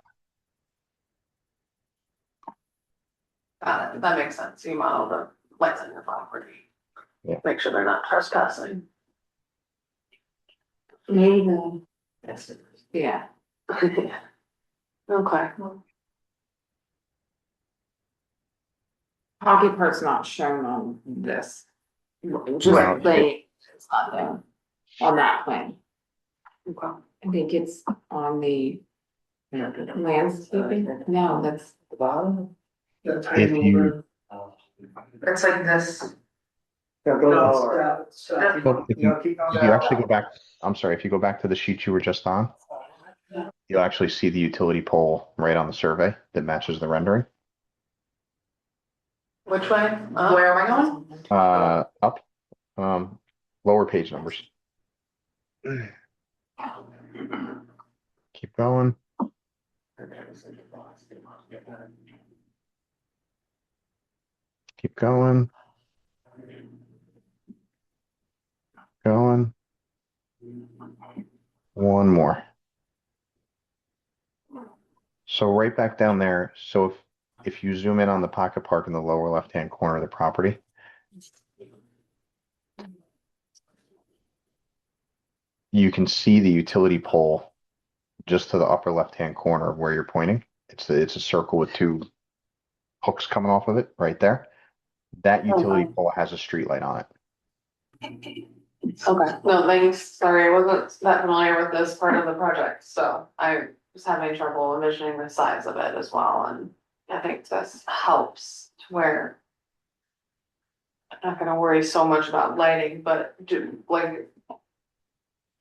Got it, that makes sense, you model the lights on your property. Yeah. Make sure they're not trespassing. Maybe, yeah. Okay. Pocket part's not shown on this. Just Right. like, it's not there on that plan. Okay. I think it's on the landscaping, no, that's The bottom? That If tiny little you- bit. It's like this. Yeah, go No, lower. it's, yeah, Well, if you, if you actually go back, I'm sorry, if you go back to the sheet you were just on, you'll actually see the utility pole right on the survey that matches the rendering. Which way? Where am I going? Up, lower page numbers. Keep going. Keep going. Going. One more. So right back down there, so if you zoom in on the pocket park in the lower left-hand corner of the property. You can see the utility pole just to the upper left-hand corner of where you're pointing. It's a circle with two hooks coming off of it right there. That utility pole has a street light on it. Okay, no, thanks, sorry, I wasn't that familiar with this part of the project, so I was having trouble envisioning the size of it as well, and I think this helps to where I'm not gonna worry so much about lighting, but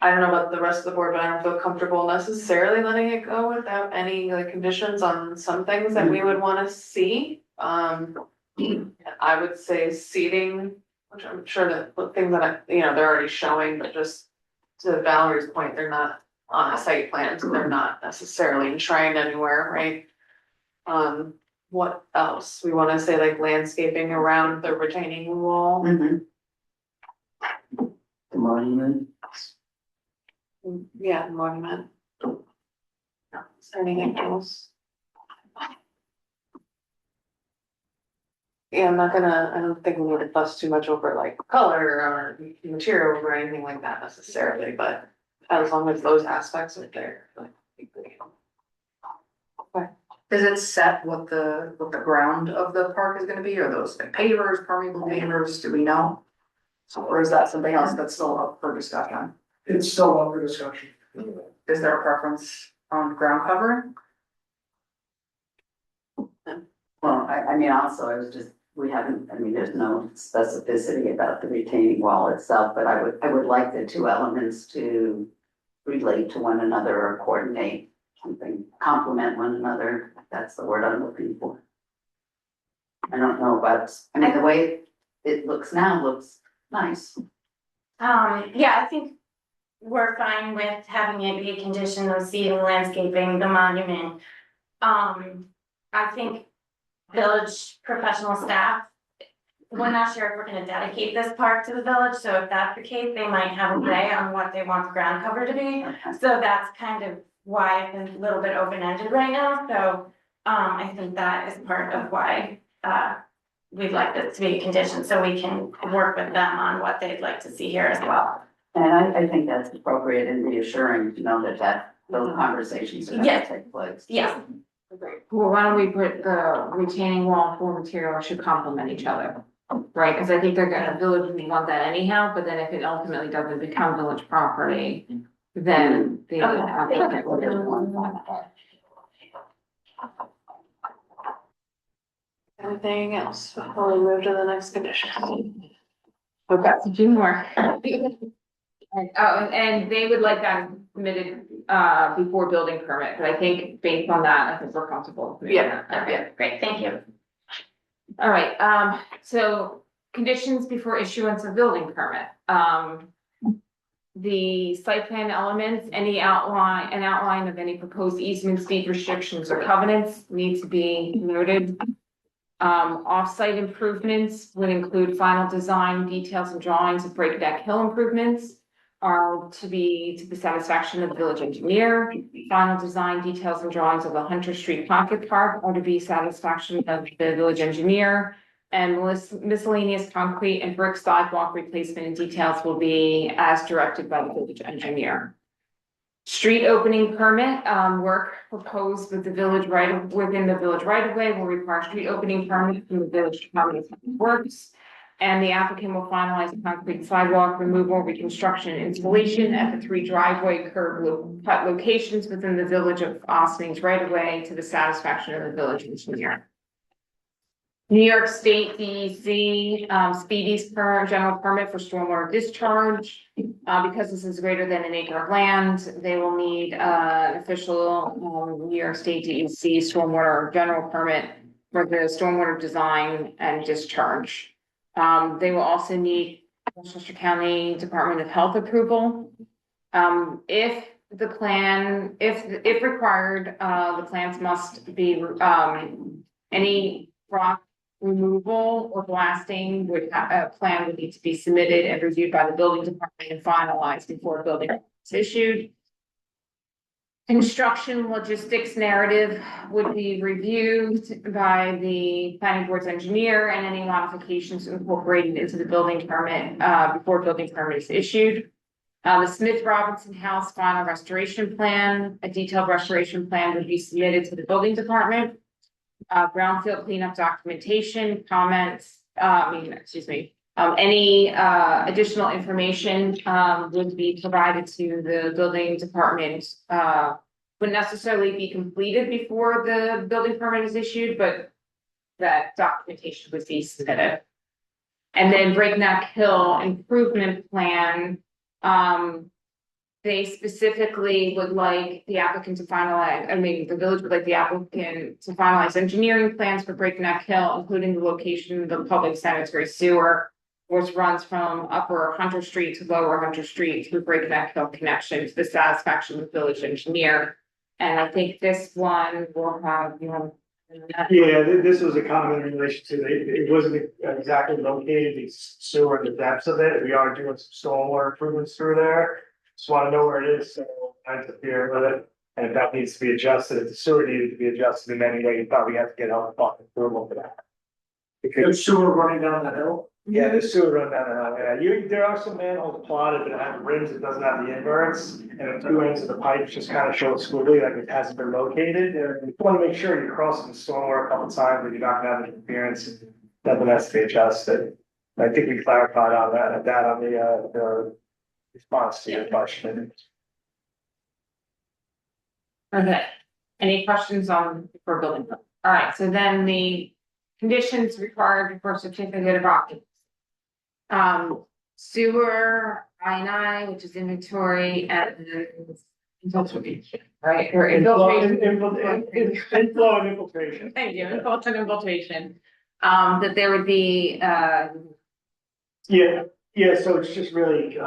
I don't know about the rest of the board, but I don't feel comfortable necessarily letting it go without any like conditions on some things that we would wanna see. I would say seating, which I'm sure that the things that they're already showing, but just to Valerie's point, they're not on a site plan, so they're not necessarily enshrined anywhere, right? What else? We wanna say like landscaping around the retaining wall. The monument. Yeah, monument. Is there anything else? Yeah, I don't think we need to fuss too much over like color or material or anything like that necessarily, but as long as those aspects are there, like. Is it set what the ground of the park is gonna be? Are those like pavers, permeable pavers? Do we know? Or is that something else that's still up for discussion? It's still up for discussion. Is there a preference on ground covering? Well, I mean, also, there's no specificity about the retaining wall itself, but I would like the two elements to relate to one another or coordinate something, complement one another, if that's the word I'm looking for. I don't know, but, I mean, the way it looks now looks nice. Yeah, I think we're fine with having it be a condition of seating, landscaping, the monument. I think village professional staff, we're not sure if we're gonna dedicate this park to the village, so if that's the case, they might have a say on what they want the ground cover to be. So that's kind of why it's a little bit open-ended right now, so, I think that is part of why, we'd like this to be a condition, so we can work with them on what they'd like to see here as well. And I think that's appropriate and reassuring to know that those conversations are gonna Yes. take place. Yes. Well, why don't we put the retaining wall and floor material should complement each other? Right, because I think they're gonna village, we want that anyhow, but then if it ultimately doesn't become village property, then the applicant will just want that. Anything else before we move to the next condition? Okay. A few more. And they would like that submitted, before building permit, but I think based on that, I think we're comfortable. with moving that. Okay, great, thank you. All right, so conditions before issuance of building permit. The site plan elements, an outline of any proposed easements, deed restrictions or covenants need to be noted. Off-site improvements would include final design, details and drawings of break deck hill improvements. are to be to the satisfaction of the village engineer. Final design details and drawings of the Hunter Street Pocket Park are to be satisfaction of the village engineer. And miscellaneous concrete and brick sidewalk replacement and details will be as directed by the village engineer. Street opening permit, work proposed with the village within the village right of way will require street opening permit from the village Department of Public Works. And the applicant will finalize the concrete sidewalk removal, reconstruction, and installation at the 3 driveway curb cut locations within the village of Ossining's right of way to the satisfaction of the village engineer. New York State DEC, Speedy's general permit for stormwater discharge. Because this is greater than an acre of land, they will need an official New York State DEC stormwater general permit for the stormwater design and discharge. They will also need Westchester County Department of Health approval. If the plan, if required, the plans must be any rock removal or blasting a plan would need to be submitted and reviewed by the building department and finalized before a building is issued. Construction logistics narrative would be reviewed by the planning board's engineer and any modifications incorporated into the building permit before building permit is issued. The Smith Robinson House final restoration plan, a detailed restoration plan would be submitted to the building department. Brownfield cleanup documentation, comments, any additional information would be provided to the building department. Wouldn't necessarily be completed before the building permit is issued, but that documentation would be submitted. And then Breakneck Hill improvement plan, they specifically would like the applicant to finalize, the village would like the applicant to finalize engineering plans for Breakneck Hill, including the location of the public sanitary sewer, which runs from upper Hunter Street to lower Hunter Street through Breakneck Hill connection to the satisfaction of the village engineer. And I think this one will have, Yeah, this was a comment in relation to, it wasn't exactly located, the sewer and the depths of it. We are doing some stormwater improvements through there. Just want to know where it is, so I interfere with it. And if that needs to be adjusted, if the sewer needed to be adjusted in any way, you probably have to get health department approval for that. Because sewer running down the hill? Yeah, the sewer run down the hill. Yeah, there are some manholes plotted that have rims that doesn't have the inverts, and the 2 ends of the pipe just kind of show it squiggly, like it hasn't been located. You want to make sure you're crossing the stormwater a couple times, but you're not gonna have any interference, and nothing has to be adjusted. I think we clarified on that on the response to your question. okay. Any questions for building? All right, so then the conditions required for certificate of occupancy. Sewer, I&I, which is inventory and infiltration, right? Or infiltration. Inflow and infiltration. Thank you, infiltration. That there would be, Yeah, so it's just really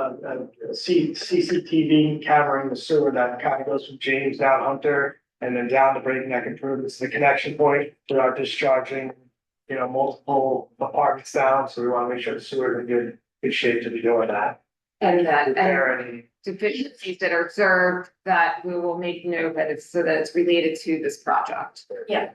CCTV cameraing the sewer that kind of goes from James down Hunter and then down to Breakneck Improvements, the connection point. We are discharging, multiple apartments down, so we want to make sure the sewer is in good shape to be doing that. and that, Repair and any deficiencies that are observed that we will make note that it's so that it's related to this project. Yeah.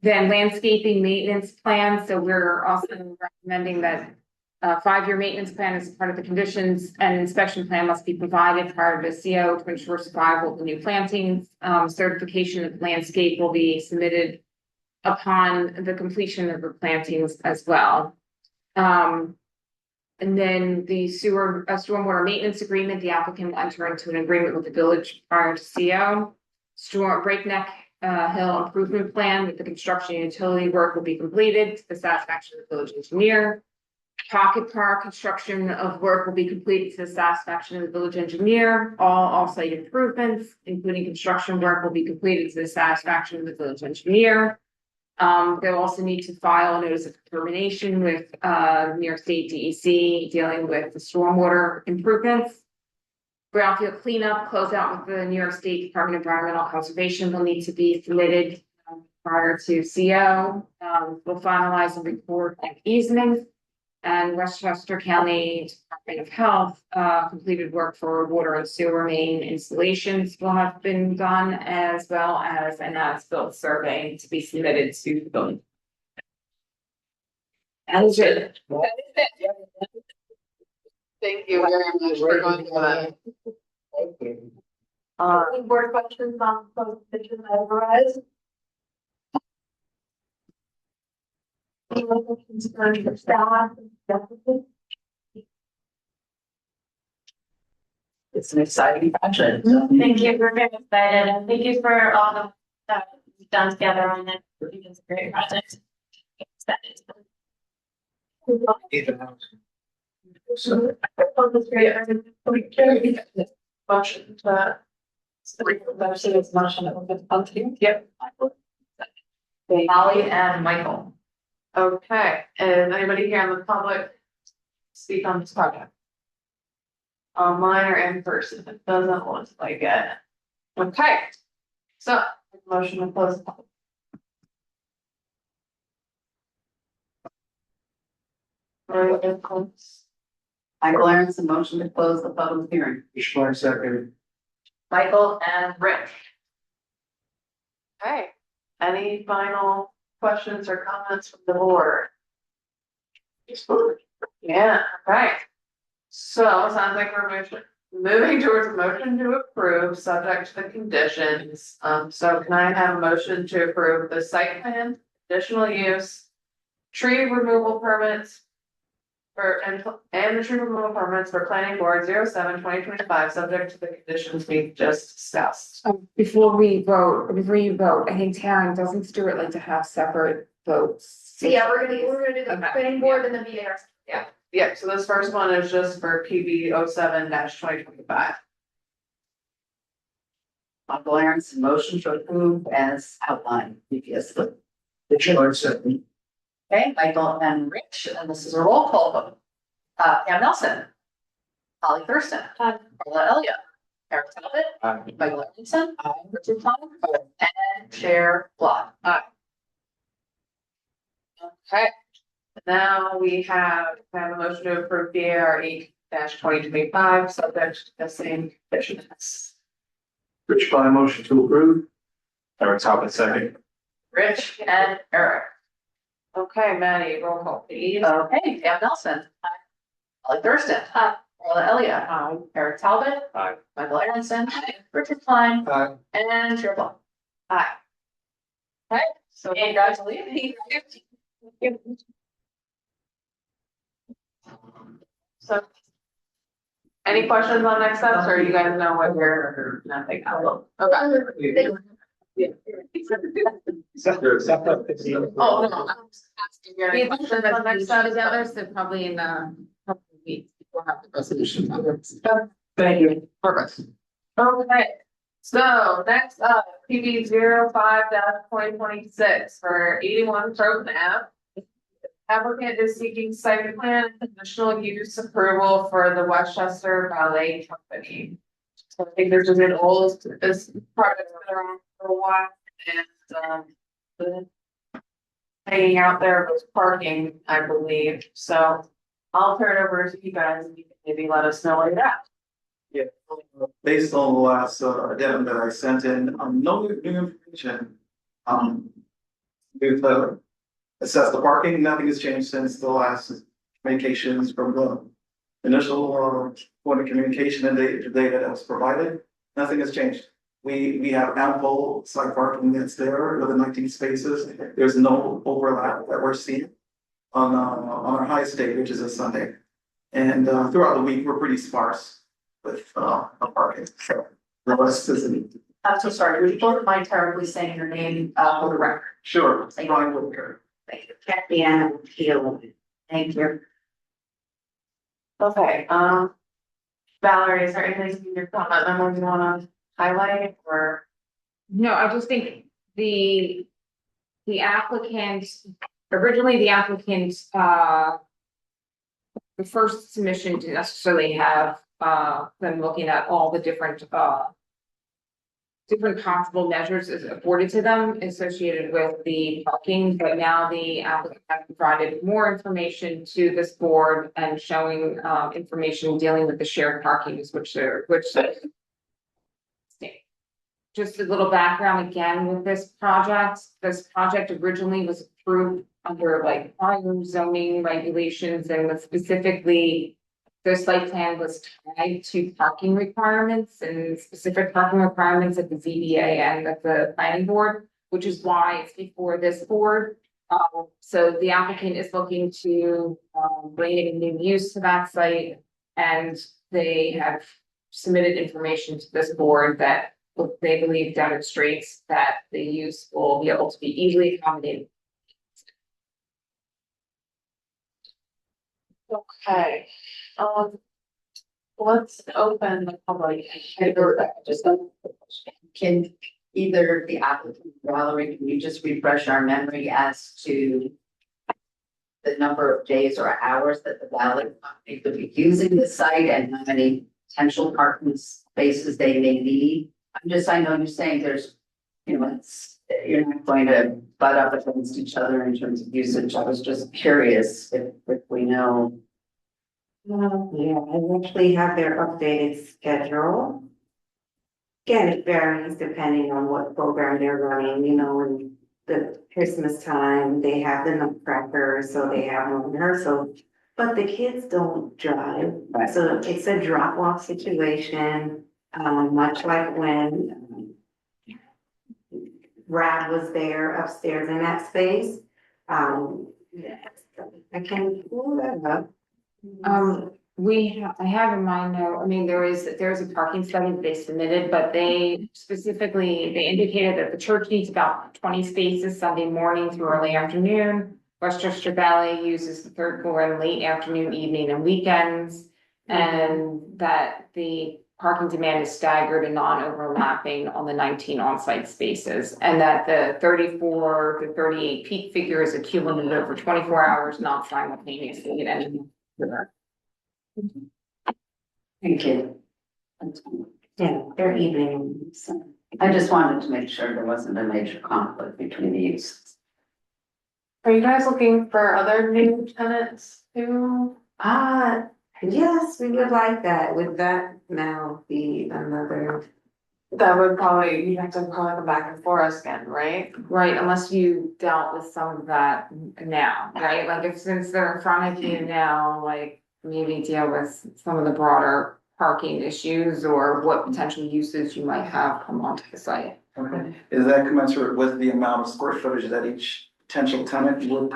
Then landscaping maintenance plan, so we're also recommending that 5-year maintenance plan is part of the conditions, and inspection plan must be provided prior to CO to ensure survival of the new plantings. Certification of landscape will be submitted upon the completion of the plantings as well. And then the stormwater maintenance agreement, the applicant will enter into an agreement with the village prior to CO. Breakneck Hill improvement plan with the construction and utility work will be completed to the satisfaction of the village engineer. Pocket Park construction of work will be completed to the satisfaction of the village engineer. All off-site improvements, including construction work, will be completed to the satisfaction of the village engineer. They'll also need to file a notice of determination with New York State DEC dealing with the stormwater improvements. Brownfield cleanup, close out with the New York State Department of Environmental Conservation will need to be submitted prior to CO. We'll finalize and report and easements. And Westchester County Department of Health, completed work for water and sewer main installations will have been done, as well as an as-built survey to be submitted to the building. And it's it. Thank you very much for going through that. Any board questions on the petition otherwise? Any other concerns for staff? It's an exciting project. Thank you, we're very excited, and thank you for all the stuff you've done together on it. I think it's a great project. Excited. So, on this great, we carry Motion to. it's motion that we've been on to. Yep. Holly and Michael. Okay, is anybody here in the public speak on this project? Online or in person? It doesn't look like it. Okay, so motion to close. The public. Michael Aronson, motion to close the public hearing. Schlein second. Michael and Rich. Okay, any final questions or comments from the board? Yeah, right. So sounds like we're moving towards a motion to approve, subject to the conditions. So can I have a motion to approve the site plan, additional use, tree removal permits and the tree removal permits for planning board 07/2025, subject to the conditions we just discussed. Before you vote, I think Taryn, doesn't Stuart like to have separate votes? So yeah, we're gonna do the Okay. planning board and the VAR. Yeah, so this first one is just for PB 07/2025. Michael Aronson, motion to approve as outlined previously. Schlein second. Okay, Michael and Rich, and this is a roll call vote. Pam Nelson. Holly Thurston. Aye. Paula Elliott. Eric Talbot. Aye. Michael Aronson. Richard Klein. And Chair Block. Okay. Now we have a motion to approve BAR 8/2025, subject to the same conditions. Rich Klein motion to approve. Eric Talbot second. Rich and Eric. Okay, Maddie, roll call please. Okay, Pam Nelson. Holly Thurston. Paula Elliott. Eric Talbot. Aye. Michael Aronson. Richard Klein. Aye. And Chair Block. Aye. Okay, so Congratulations. So. Any questions on next steps, or you guys know what you're, nothing, okay. So, Oh, no, I'm just asking you any questions on next steps. Together, so probably in a couple of weeks, we'll have the resolution. thank you. Perfect. Okay, so next up, PB 05/2026 for 81 Croton Ave. Applicant is seeking site plan and conditional use approval for the Westchester Ballet Company. So I think this is an old, this project's been around for a while and, the hanging out there was parking, I believe, so I'll turn it over to you guys and you can maybe let us know where you're at. Yeah, based on the last addendum that I sent in, no new information. We've assessed the parking, nothing has changed since the last communications from the initial point of communication and the data that was provided. Nothing has changed. We have ample site parking that's there with the 19 spaces. There's no overlap that we're seeing on our highest day, which is a Sunday. And throughout the week, we're pretty sparse with parking, so the rest isn't. I'm so sorry, would you both mind terribly saying your name for the record? Sure, Thank you. Brian Whitaker. Thank you. Kathy Ann Keel. Thank you. Okay, Valerie, is there anything in your comment memo you wanna highlight or? No, I just think the applicant, originally the applicant, the first submission didn't necessarily have, them looking at all the different different possible measures is afforded to them associated with the parking, but now the applicant has provided more information to this board and showing information dealing with the shared parking, just a little background again with this project. This project originally was approved under like prior zoning regulations and was specifically, the site plan was tied to parking requirements and specific parking requirements at the ZBA and at the planning board, which is why it's before this board. So the applicant is looking to bring in a new use to that site, and they have submitted information to this board that they believe demonstrates that the use will be able to be easily accommodated. Okay, let's open the public. Just can either the applicant, Valerie, can you just refresh our memory as to the number of days or hours that the valid company could be using the site and how many potential parking spaces they may need? I know you're saying there's, you're not going to butt up against each other in terms of usage. I was just curious if we know. Yeah, I actually have their updated schedule. Again, it varies depending on what program they're running, in the Christmas time, they have the nutcracker, so they have no rehearsal. But the kids don't drive, so it's a drop-off situation, much like when Brad was there upstairs in that space. I can pull that up. I have in my note, there's a parking study that they submitted, but they indicated that the church needs about 20 spaces Sunday morning through early afternoon. Westchester Valley uses the third floor in late afternoon, evening and weekends. And that the parking demand is staggered and non-overlapping on the 19 on-site spaces. And that the 34 to 38 peak figure is accumulated over 24 hours, not simultaneously at any. Thank you. Yeah, they're evenings. I just wanted to make sure there wasn't a major conflict between the uses. Are you guys looking for other new tenants too? Yes, we would like that. Would that now be another? That would you'd have to probably come back before us again, right? Right, unless you dealt with some of that now, right? Like since they're in front of you now, like maybe deal with some of the broader parking issues or what potential uses you might have come onto the site. Okay, is that commensurate with the amount of square footage that each potential tenant would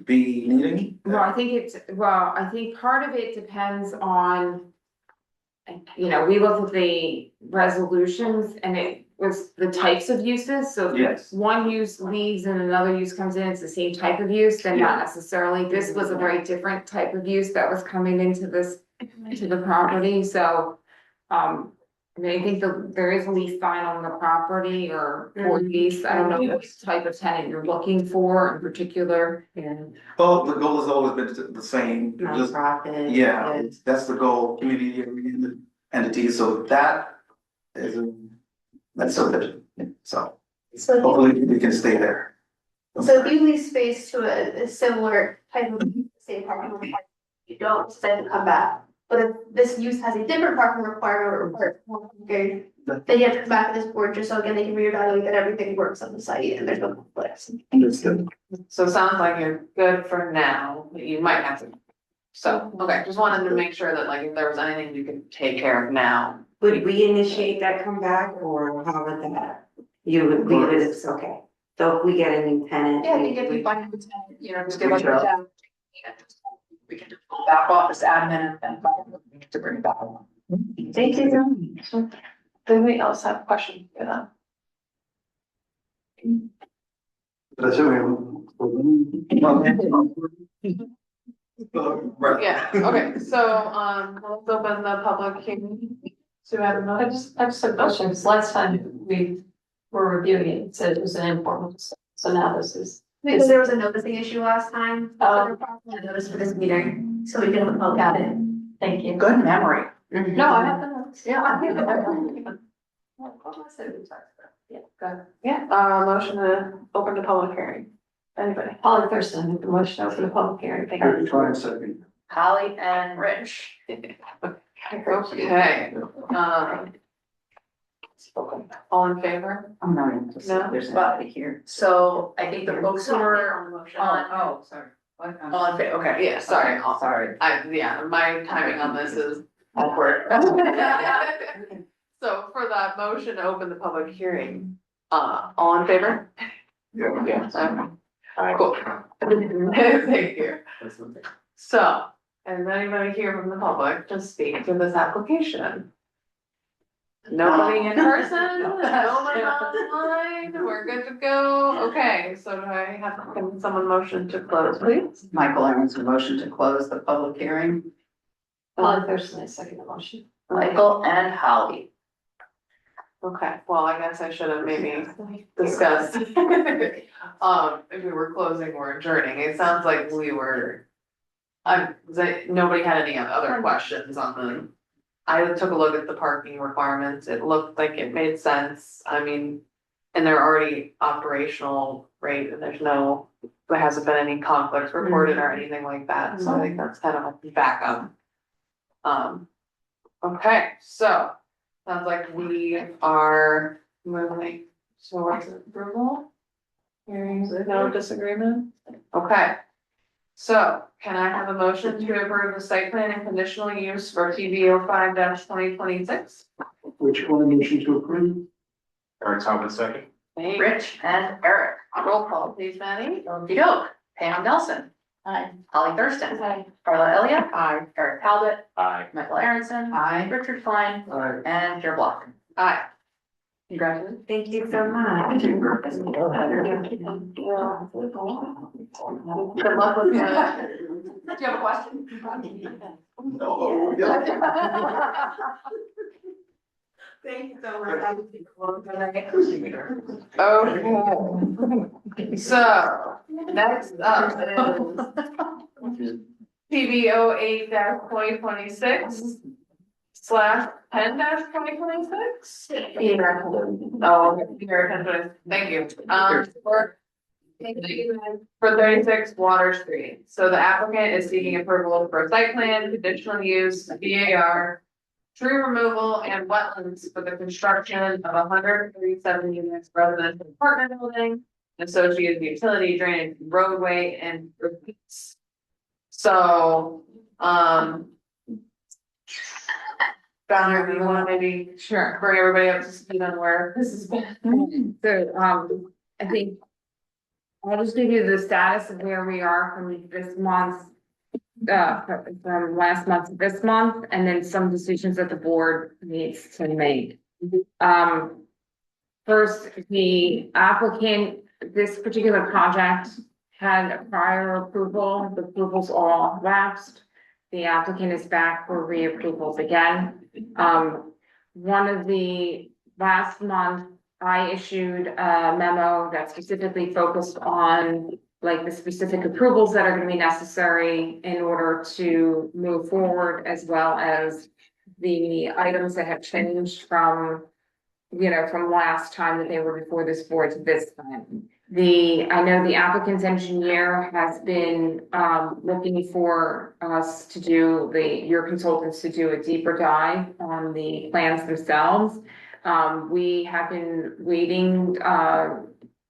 be needing? Well, I think part of it depends on, we looked at the resolutions and it was the types of uses. So Yes. if one use leaves and another use comes in, it's the same type of use, then not necessarily. This was a very different type of use that was coming into the property. So, I think there is a lease sign on the property or lease. I don't know what type of tenant you're looking for in particular. Well, the goal has always been the same. Just, Nonprofit. yeah, that's the goal, community entity, so that is, that's so good, so So hopefully we can stay there. so if you lease space to a similar type of, say, parking requirement, you don't then come back. But if this use has a different parking requirement or more parking, then you have to come back to this board just so again, they can reevaluate that everything works on the site and there's no conflicts. Understood. So it sounds like you're good for now, but you might have to. So, okay, just wanted to make sure that like if there was anything you could take care of now. Would we initiate that comeback or how would that? You would leave it, it's okay. So if we get a new tenant. Yeah, I think if you find a tenant, just give us a Reach out. shout. We can just pull back office admin and to bring it back along. Thank you very much. Does anybody else have questions for that? Right. Yeah, okay, so, let's open the public hearing. So I don't know. I just have a question, because last time we were reviewing it, it said it was an informal, so now this is. Because there was a noticing issue last time. Oh. A notice for this meeting, so we can look at it. Thank you. Good memory. No, I have the notes. Yeah, I think. Good. Yeah, motion to open the public hearing. Anybody? Holly Thurston, the motion to open the public hearing. Thank you. Eric Klein, second. Holly and Rich. Okay, all in favor? I'm not even, No, there's but- anybody here. So I think the folks who are on, sorry. what? All in favor, okay, yeah, sorry, Okay, sorry. yeah, my timing on this is awkward. So for that motion to open the public hearing, all in favor? Yeah. Yes. Cool. Thank you. So, is anybody here from the public to speak to this application? Nobody in person, nobody online, we're good to go, okay, so do I have, can someone motion to close, please? Michael Aaron's motion to close the public hearing. Holly Thurston, second the motion. Michael and Holly. Okay, well, I guess I should have maybe discussed. If we were closing or adjourning, it sounds like we were. Nobody had any other questions on them. I took a look at the parking requirements, it looked like it made sense, I mean. And they're already operational, right, and there hasn't been any conflicts reported or anything like that, so I think that's kind of a backup. Okay, so. Sounds like we are moving towards approval. Hearing no disagreement? Okay. So can I have a motion to approve the site plan and conditional use for TBO 5-2026? Which one motion to approve? Eric Thomas, second. Rich and Eric. Roll call, please, Maddie. Okey-doke. Pam Nelson. Aye. Holly Thurston. Aye. Carla Elliott. Aye. Eric Talbot. Aye. Michael Aronson. Aye. Richard Klein. Aye. And Chair Block. Aye. Congratulations. Thank you so much. Good luck with the. Do you have a question? No. Thank you so much. Okay. So, next up is TBO 8-2026 / 10-2026. Oh, here, thank you. For 36 Water Street. So the applicant is seeking approval for site plan, conditional use, VAR, tree removal and wetlands for the construction of 137 units residential apartment building, associated utility drainage roadway and improvements. So, Donna, do you want to maybe Sure. bring everybody up to speed on where this has been? So, I think I'll just give you the status of where we are from this month, from last month to this month, and then some decisions that the board needs to make. First, the applicant, this particular project had a prior approval, the approvals all lapsed. The applicant is back for reapprovals again. One of the last month, I issued a memo that specifically focused on like the specific approvals that are gonna be necessary in order to move forward, as well as the items that have changed from, from last time that they were before this board to this time. I know the applicant's engineer has been, looking for us to do your consultants to do a deeper dive on the plans themselves. We have been waiting,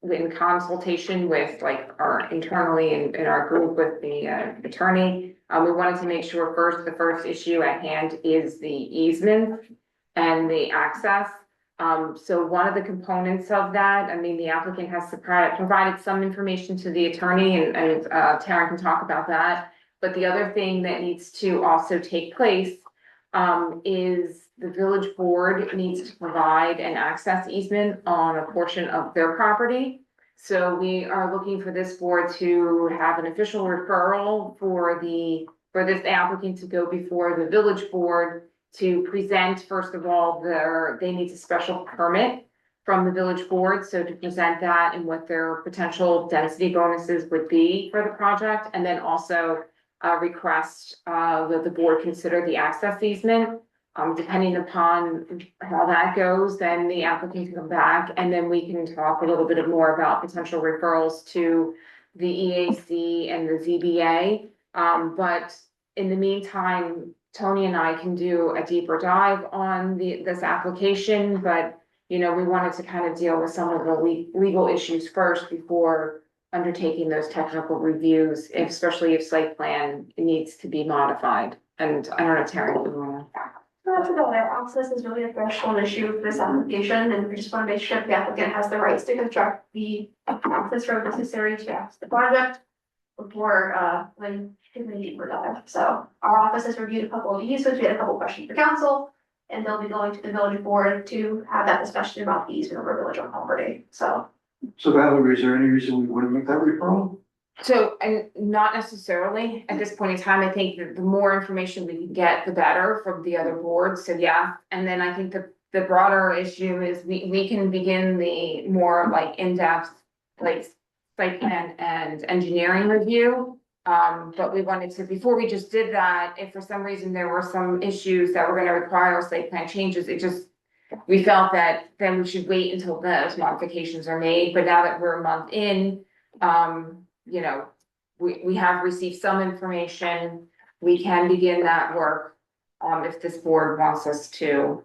in consultation with like our internally in our group with the attorney. We wanted to make sure the first issue at hand is the easement and the access. So one of the components of that, the applicant has provided some information to the attorney and Taryn can talk about that. But the other thing that needs to also take place is the village board needs to provide an access easement on a portion of their property. So we are looking for this board to have an official referral for this applicant to go before the village board to present, first of all, they need a special permit from the village board. So to present that and what their potential density bonuses would be for the project, and then also request that the board consider the access easement. Depending upon how that goes, then the applicant can come back and then we can talk a little bit more about potential referrals to the EAC and the ZBA. But in the meantime, Tony and I can do a deeper dive on this application, but we wanted to kind of deal with some of the legal issues first before undertaking those technical reviews, especially if site plan needs to be modified. And I don't know, Terry, if you wanna. Not to go there, access is really a threshold issue for this application, and we just want to make sure the applicant has the rights to construct the access road necessary to access the project before, when taking deeper dive. So our office has reviewed a couple of easements, we had a couple of questions for council, and they'll be going to the village board to have that discussion about the easement over village on property, so. So Valerie, is there any reason we wouldn't make that referral? So, and not necessarily at this point in time, I think that the more information we can get, the better from the other boards, so yeah. And then I think the broader issue is we can begin the more like in-depth, like site plan and engineering review. But we wanted to, before we just did that, if for some reason there were some issues that were gonna require site plan changes, we felt that then we should wait until those modifications are made, but now that we're a month in, we have received some information, we can begin that work, if this board wants us to.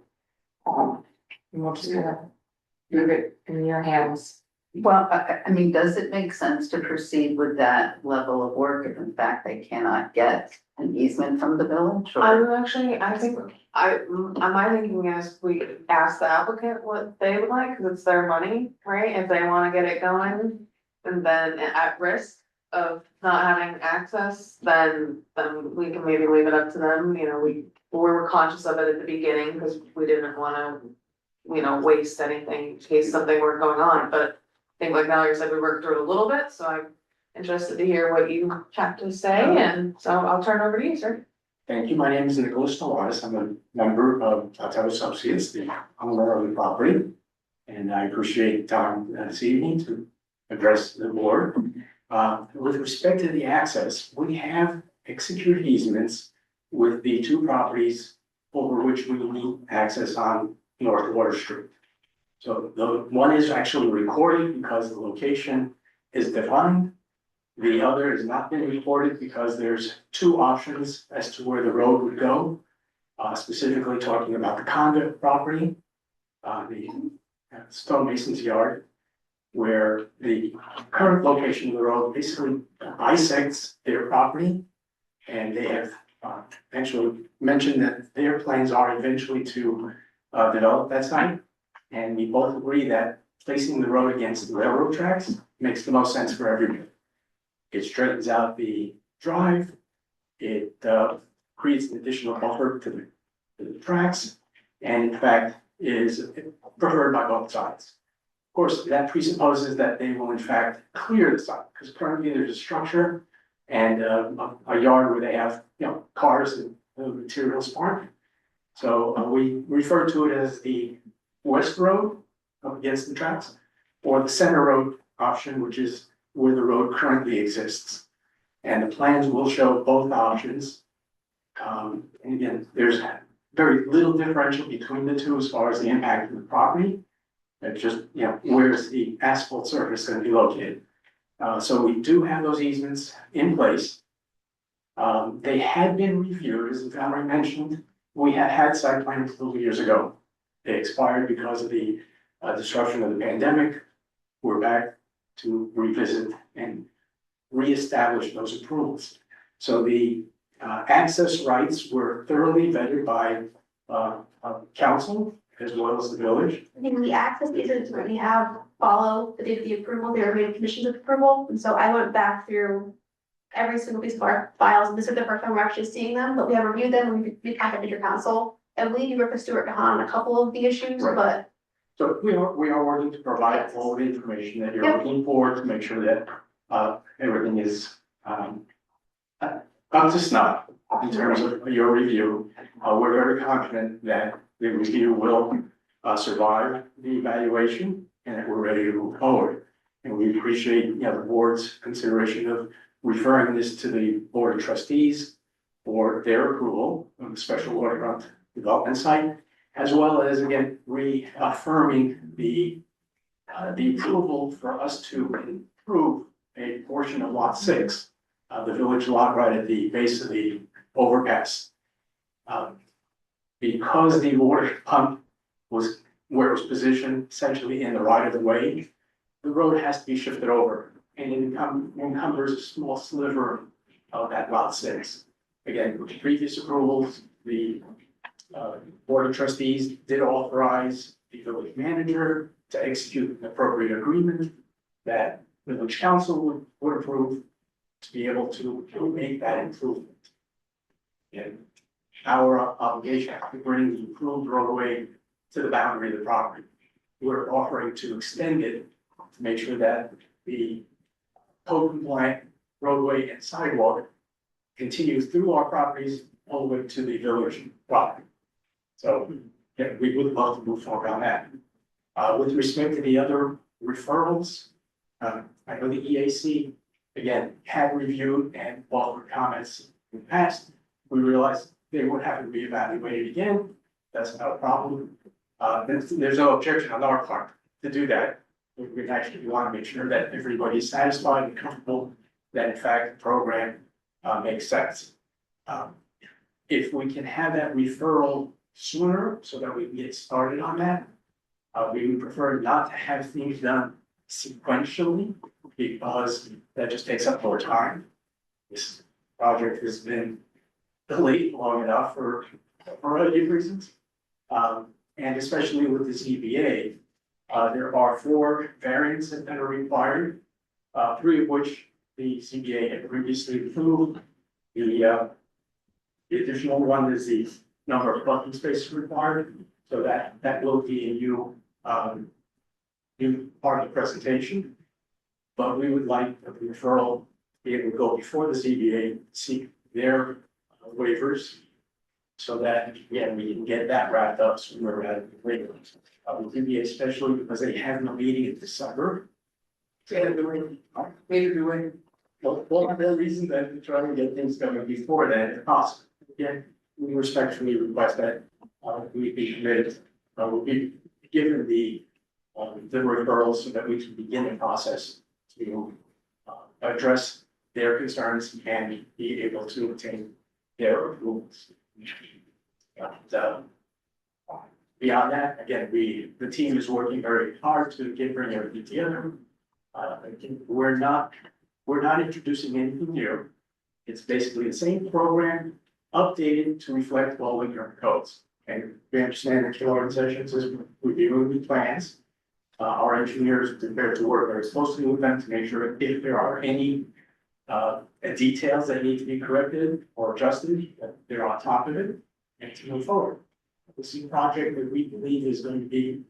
We'll just leave it in your hands. Well, I mean, does it make sense to proceed with that level of work if in fact they cannot get an easement from the village? Or- I think, my thinking is we ask the applicant what they would like, cause it's their money, right? If they wanna get it going, and then at risk of not having access, then we can maybe leave it up to them, we were conscious of it at the beginning, cause we didn't wanna, waste anything in case something were going on, but I think like Valerie said, we worked through it a little bit, so I'm interested to hear what you have to say, and so I'll turn it over to you, sir. Thank you. My name is Nicholas Tavares. I'm a member of Tata Associates, the owner of the property. And I appreciate the time this evening to address the board. With respect to the access, we have executed easements with the two properties over which we need access on North Water Street. So the one is actually recorded because the location is defined. The other has not been recorded because there's two options as to where the road would go. Specifically talking about the conduit property, the stonemason's yard, where the current location of the road basically bisects their property. And they have eventually mentioned that their plans are eventually to develop that site. And we both agree that placing the road against the railroad tracks makes the most sense for everybody. It straightens out the drive. It creates an additional buffer to the tracks, and in fact is preferred by both sides. Of course, that presupposes that they will in fact clear the site, because currently there's a structure and a yard where they have cars and materials parked. So we refer to it as the west road up against the tracks, or the center road option, which is where the road currently exists. And the plans will show both options. And again, there's very little differential between the two as far as the impact of the property. It's just, where's the asphalt surface going to be located? So we do have those easements in place. They had been reviewed, as Valerie mentioned. We had site plans a couple years ago. They expired because of the disruption of the pandemic. We're back to revisit and reestablish those approvals. So the access rights were thoroughly vetted by council as well as the village. I think the access easements that we have follow the date of the approval, they were made conditions of approval, and so I went back through every single piece of our files, and this is the first time we're actually seeing them, but we have reviewed them, and we contacted your council. I believe you worked with Stuart Kahan on a couple of the issues, Right. but. So we are working to provide all the information that you're looking for to make sure that everything is up to snuff in terms of your review. We're very confident that the review will survive the evaluation and that we're ready to move forward. And we appreciate the board's consideration of referring this to the board of trustees for their approval of the special water development site, as well as again reaffirming the approval for us to improve a portion of lot 6, the village lot right at the base of the overpass. Because the water pump was where it was positioned essentially in the right of the way, the road has to be shifted over and it encumbers a small sliver of that lot 6. Again, with previous approvals, the board of trustees did authorize the village manager to execute an appropriate agreement that the village council would approve to be able to make that improvement. And our obligation to bring the improved roadway to the boundary of the property. We're offering to extend it to make sure that the code compliant roadway and sidewalk continues through our properties all the way to the village property. So, yeah, we would love to move forward on that. With respect to the other referrals, I know the EAC, again, had reviewed and offered comments in the past. We realized they would have to be evaluated again. That's not a problem. There's no objection on our part to do that. We actually want to make sure that everybody's satisfied and comfortable that in fact the program makes sense. If we can have that referral sooner so that we can get started on that, we would prefer not to have things done sequentially because that just takes up more time. This project has been delayed long enough for a variety of reasons. And especially with the ZBA, there are 4 variances that are required, 3 of which the ZBA had previously approved. The additional one is the number of parking spaces required, so that will be a new part of the presentation. But we would like the referral to be able to go before the ZBA, seek their waivers, so that, yeah, we can get that wrapped up sooner rather than later. With ZBA especially because they have no meeting in December. Maybe we one of the reasons that we're trying to get things going before that if possible. Again, we respectfully request that we be committed, we'll be given the referrals so that we can begin the process to address their concerns and be able to obtain their approvals. Beyond that, again, the team is working very hard to bring everything together. We're not introducing anything new. It's basically the same program updated to reflect all the current codes. And we understand that the organizations is reviewing the plans. Our engineers are prepared to work very closely with them to make sure if there are any details that need to be corrected or adjusted, that they're on top of it and to move forward. This is a project that we believe is going to be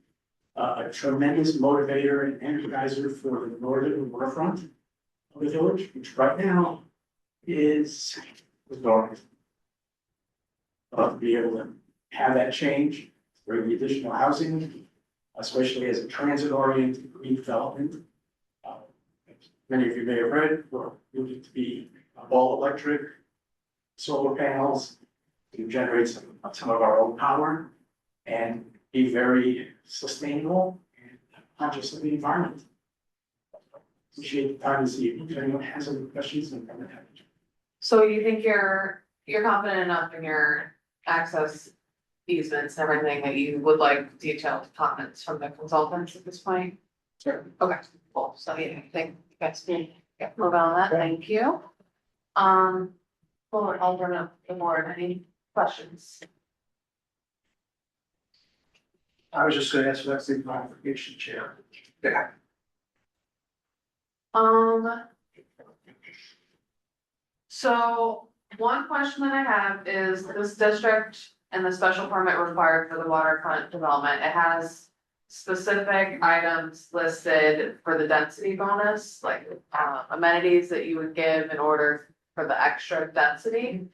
a tremendous motivator and energizer for the northern waterfront of the village, which right now is dark. To be able to have that change, bring the additional housing, especially as a transit-oriented green development. Many of you may have read, we're looking to be all electric, solar panels to generate some of our own power and be very sustainable and conscious of the environment. Appreciate the time this evening. If anyone has any questions, I'm happy to. So you think you're confident enough in your access easements and everything that you would like detailed comments from the consultants at this point? Sure. Okay, cool. So yeah, I think you guys can move on that. Thank you. Well, I'll bring up the board. Any questions? I was just gonna ask for that same clarification, Chair. Yeah. So one question that I have is this district and the special permit required for the waterfront development, it has specific items listed for the density bonus, like amenities that you would give in order for the extra density.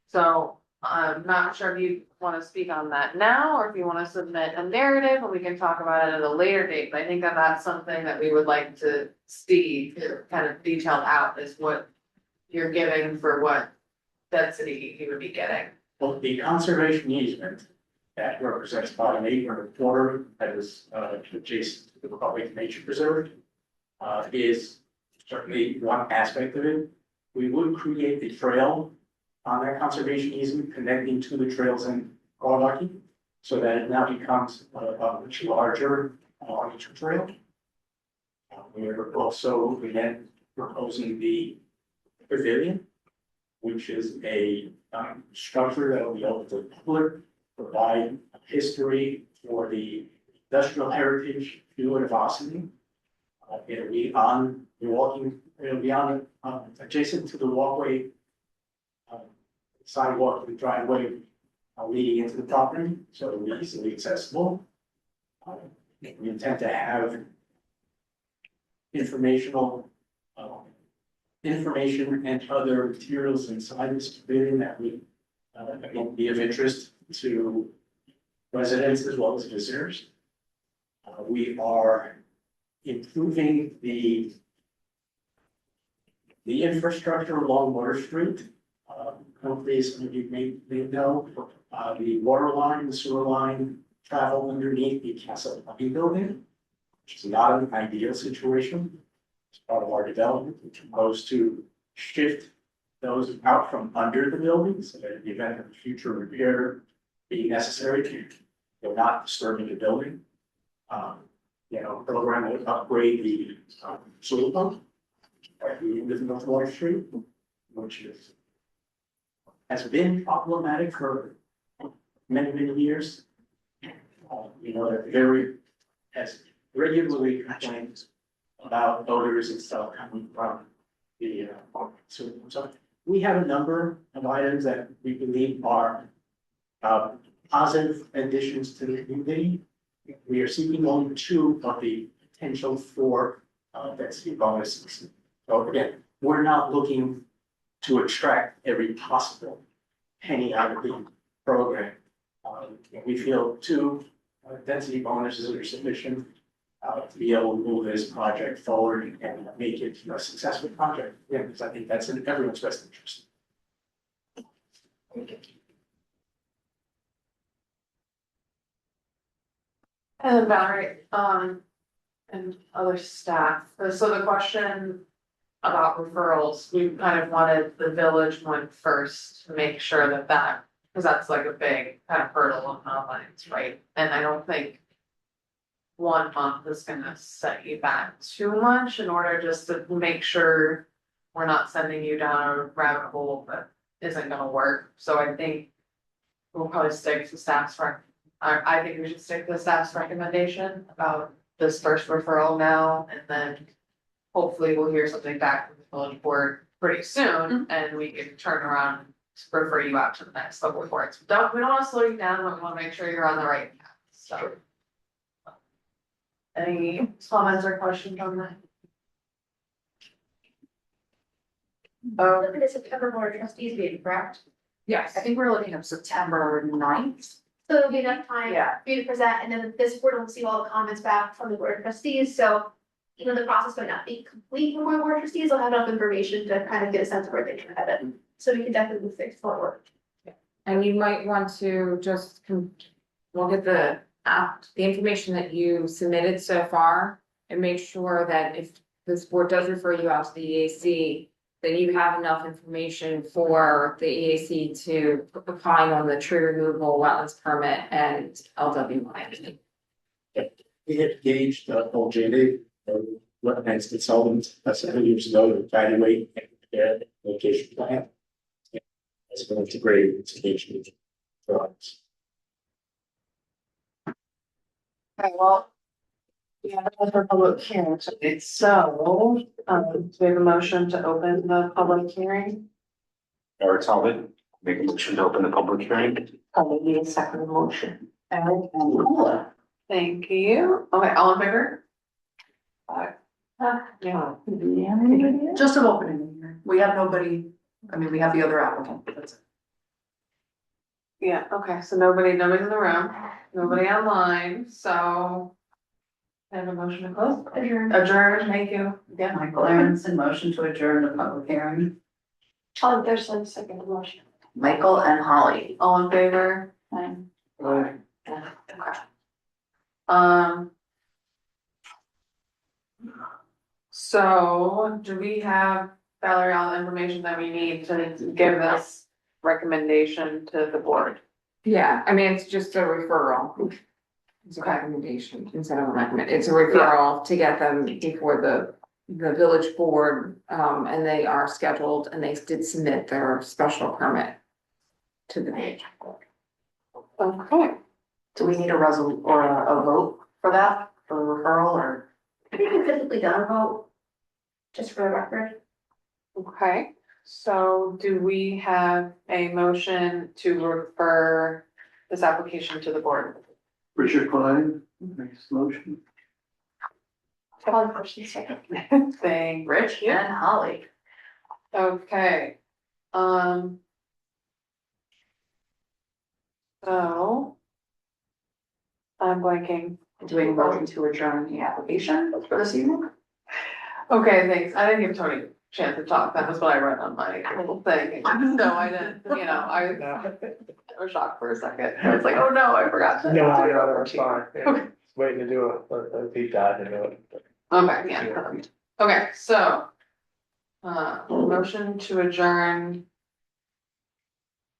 So I'm not sure if you want to speak on that now, or if you want to submit a narrative and we can talk about it at a later date. But I think that that's something that we would like to see kind of detailed out, is what you're giving for what density you would be getting. Well, the conservation easement that represents about an acre and a quarter that is adjacent to the public nature preserve. Is certainly one aspect of it. We would create a trail on that conservation easement connecting to the trails in Gawdaki, so that it now becomes a much larger nature trail. We're also, again, proposing the pavilion, which is a structure that will be open to the public, provide history for the industrial heritage view of Ossining. It'll be on the walking, it'll be on adjacent to the walkway, sidewalk, the driveway leading into the property, so it'll be easily accessible. We intend to have information and other materials inside this pavilion that will be of interest to residents as well as visitors. We are improving the infrastructure along Water Street. Hopefully, some of you may know, the water line, the sewer line travel underneath the Castle Lucky building, which is not an ideal situation. As part of our development, we propose to shift those out from under the building, so that in the event of future repair being necessary, they're not disturbing the building. Program would upgrade the sewer pump at the end of North Water Street, which has been problematic for many years. They're very, has regularly complained about odors and stuff coming from the sewer pump. So we have a number of items that we believe are positive additions to the community. We are seeking only 2 of the potential 4 density bonuses. So again, we're not looking to extract every possible penny out of the program. We feel 2 density bonuses are sufficient to be able to move this project forward and make it a successful project. Yeah, because I think that's in everyone's best interest. And Valerie, and other staff, so the question about referrals, we kind of wanted the village one first to make sure that, because that's like a big kind of hurdle on the lines, right? And I don't think 1 month is gonna set you back too much in order just to make sure we're not sending you down a rabbit hole that isn't gonna work. So I think we'll probably stick to staff's I think we should stick to staff's recommendation about this first referral now, and then hopefully we'll hear something back from the village board pretty soon, and we can turn around and refer you out to the next level of boards. We don't wanna slow you down, but we wanna make sure you're on the right path, so. Any comments or questions on that? Look at the September board of trustees meeting, correct? Yes, I think we're looking at September 9th. So there'll be enough time Yeah. for you to present, and then this board will see all the comments back from the board of trustees, so. Even the process might not be complete for the board of trustees, will have enough information to kind of get a sense of where they're headed, so we can definitely move things forward. And you might want to just look at the information that you submitted so far and make sure that if this board does refer you out to the EAC, then you have enough information for the EAC to apply on the tree removal, wetlands permit, and LWI. We had engaged OJD, wetlands consultant, several years ago to evaluate and prepare the location plan. It's been integrated into engagement drawings. Okay, well. Yeah, for public hearing tonight, so, do we have a motion to open the public hearing? Eric Talbot, make a motion to open the public hearing. I'll need a second motion. Eric and Paula. Thank you. Okay, all in favor? Yeah. Just an opening here. We have nobody, we have the other applicant, but that's it. Yeah, okay, so nobody's in the room, nobody online, so. I have a motion to close. Adjourn, thank you. Again, Michael Aronson, motion to adjourn the public hearing. Oh, there's a second motion. Michael and Holly. all in favor? Fine. Aye. Okay. Um. So do we have, Valerie, all the information that we need to give this recommendation to the board? Yeah, I mean, it's just a referral. It's a recommendation instead of a recommend, it's a referral to get them before the village board, and they are scheduled and they did submit their special permit to the village board. Okay. Do we need a or a vote for that, for the referral, or? I think we typically done a vote, just for the record. Okay, so do we have a motion to refer this application to the board? Richard Klein, makes the motion. Holly first, second. Thank Rich you. and Holly. Okay. So. I'm blanking. Doing a motion to adjourn the application for this evening? Okay, thanks. I didn't give Tony a chance to talk. That was what I wrote on my little thing. So I didn't, I was shocked for a second. I was like, oh no, I forgot to. No, that's fine. Yeah. Waiting to do a deep dive into it. Okay, yeah, perfect. Okay, so. Motion to adjourn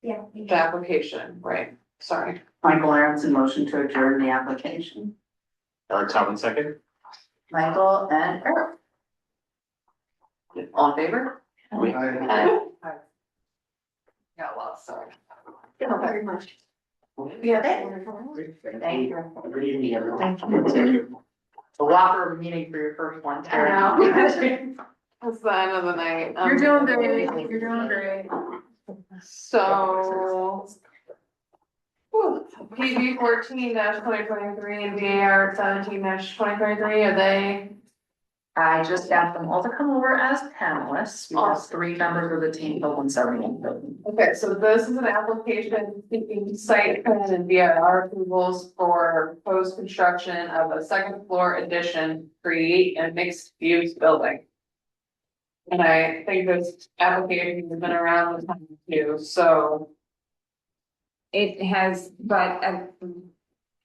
Yeah. the application, right? Sorry. Michael Aronson, motion to adjourn the application. Eric Talman, second. Michael and Eric. All in favor? Got lost, sorry. Thank you very much. Yeah. Thank you. Good evening, everyone. Thank you. A whopper of a meeting for your first one, Terry. It's the end of the night. You're doing great, you're doing great. So. PB 14-2023 and VAR 17-2023, are they? I just got them all to come over as panelists. We have 3 members of the team, but 171. Okay, so this is an application seeking site plan and VAR approvals for proposed construction of a second floor addition, to create a mixed use building. And I think this application has been around a time too, so. It has, but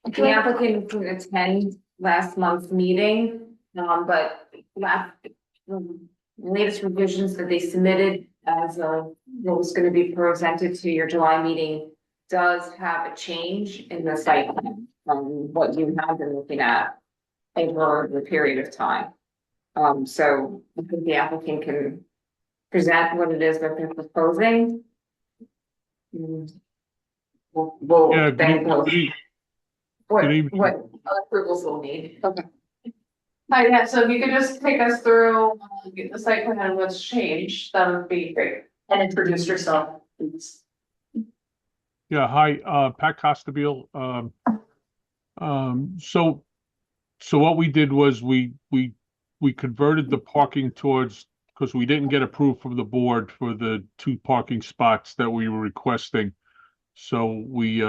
the applicant can attend last month's meeting, but the latest revisions that they submitted as of what was gonna be presented to your July meeting does have a change in the site plan from what you have been looking at over the period of time. So I think the applicant can present what it is that they're proposing. We'll Yeah, then go. What evening. approvals we'll need. Okay. Hi, yeah, so if you could just take us through the site plan and what's changed, that would be great. And introduce yourself, please. Yeah, hi, Pat Costabile. So what we did was we converted the parking towards, because we didn't get approved from the board for the 2 parking spots that we were requesting. So we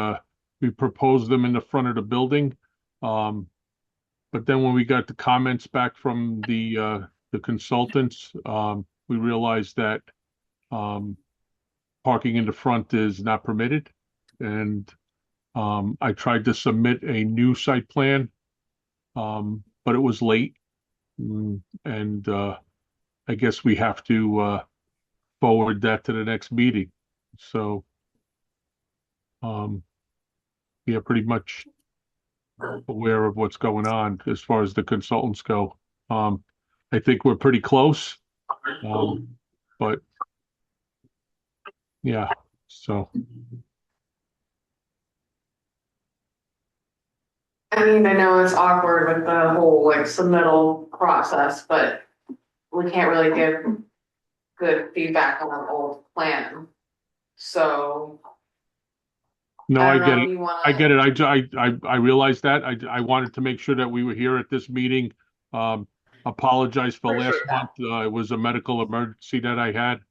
proposed them in the front of the building. But then when we got the comments back from the consultants, we realized that parking in the front is not permitted. And I tried to submit a new site plan, but it was late. And I guess we have to forward that to the next meeting. So yeah, pretty much aware of what's going on as far as the consultants go. I think we're pretty close. But yeah, so. I mean, I know it's awkward with the whole like submittal process, but we can't really give good feedback on an old plan. So. No, I get it. I get it. it. I realized that. I wanted to make sure that we were here at this meeting. Apologize for last month. It was a medical emergency that I had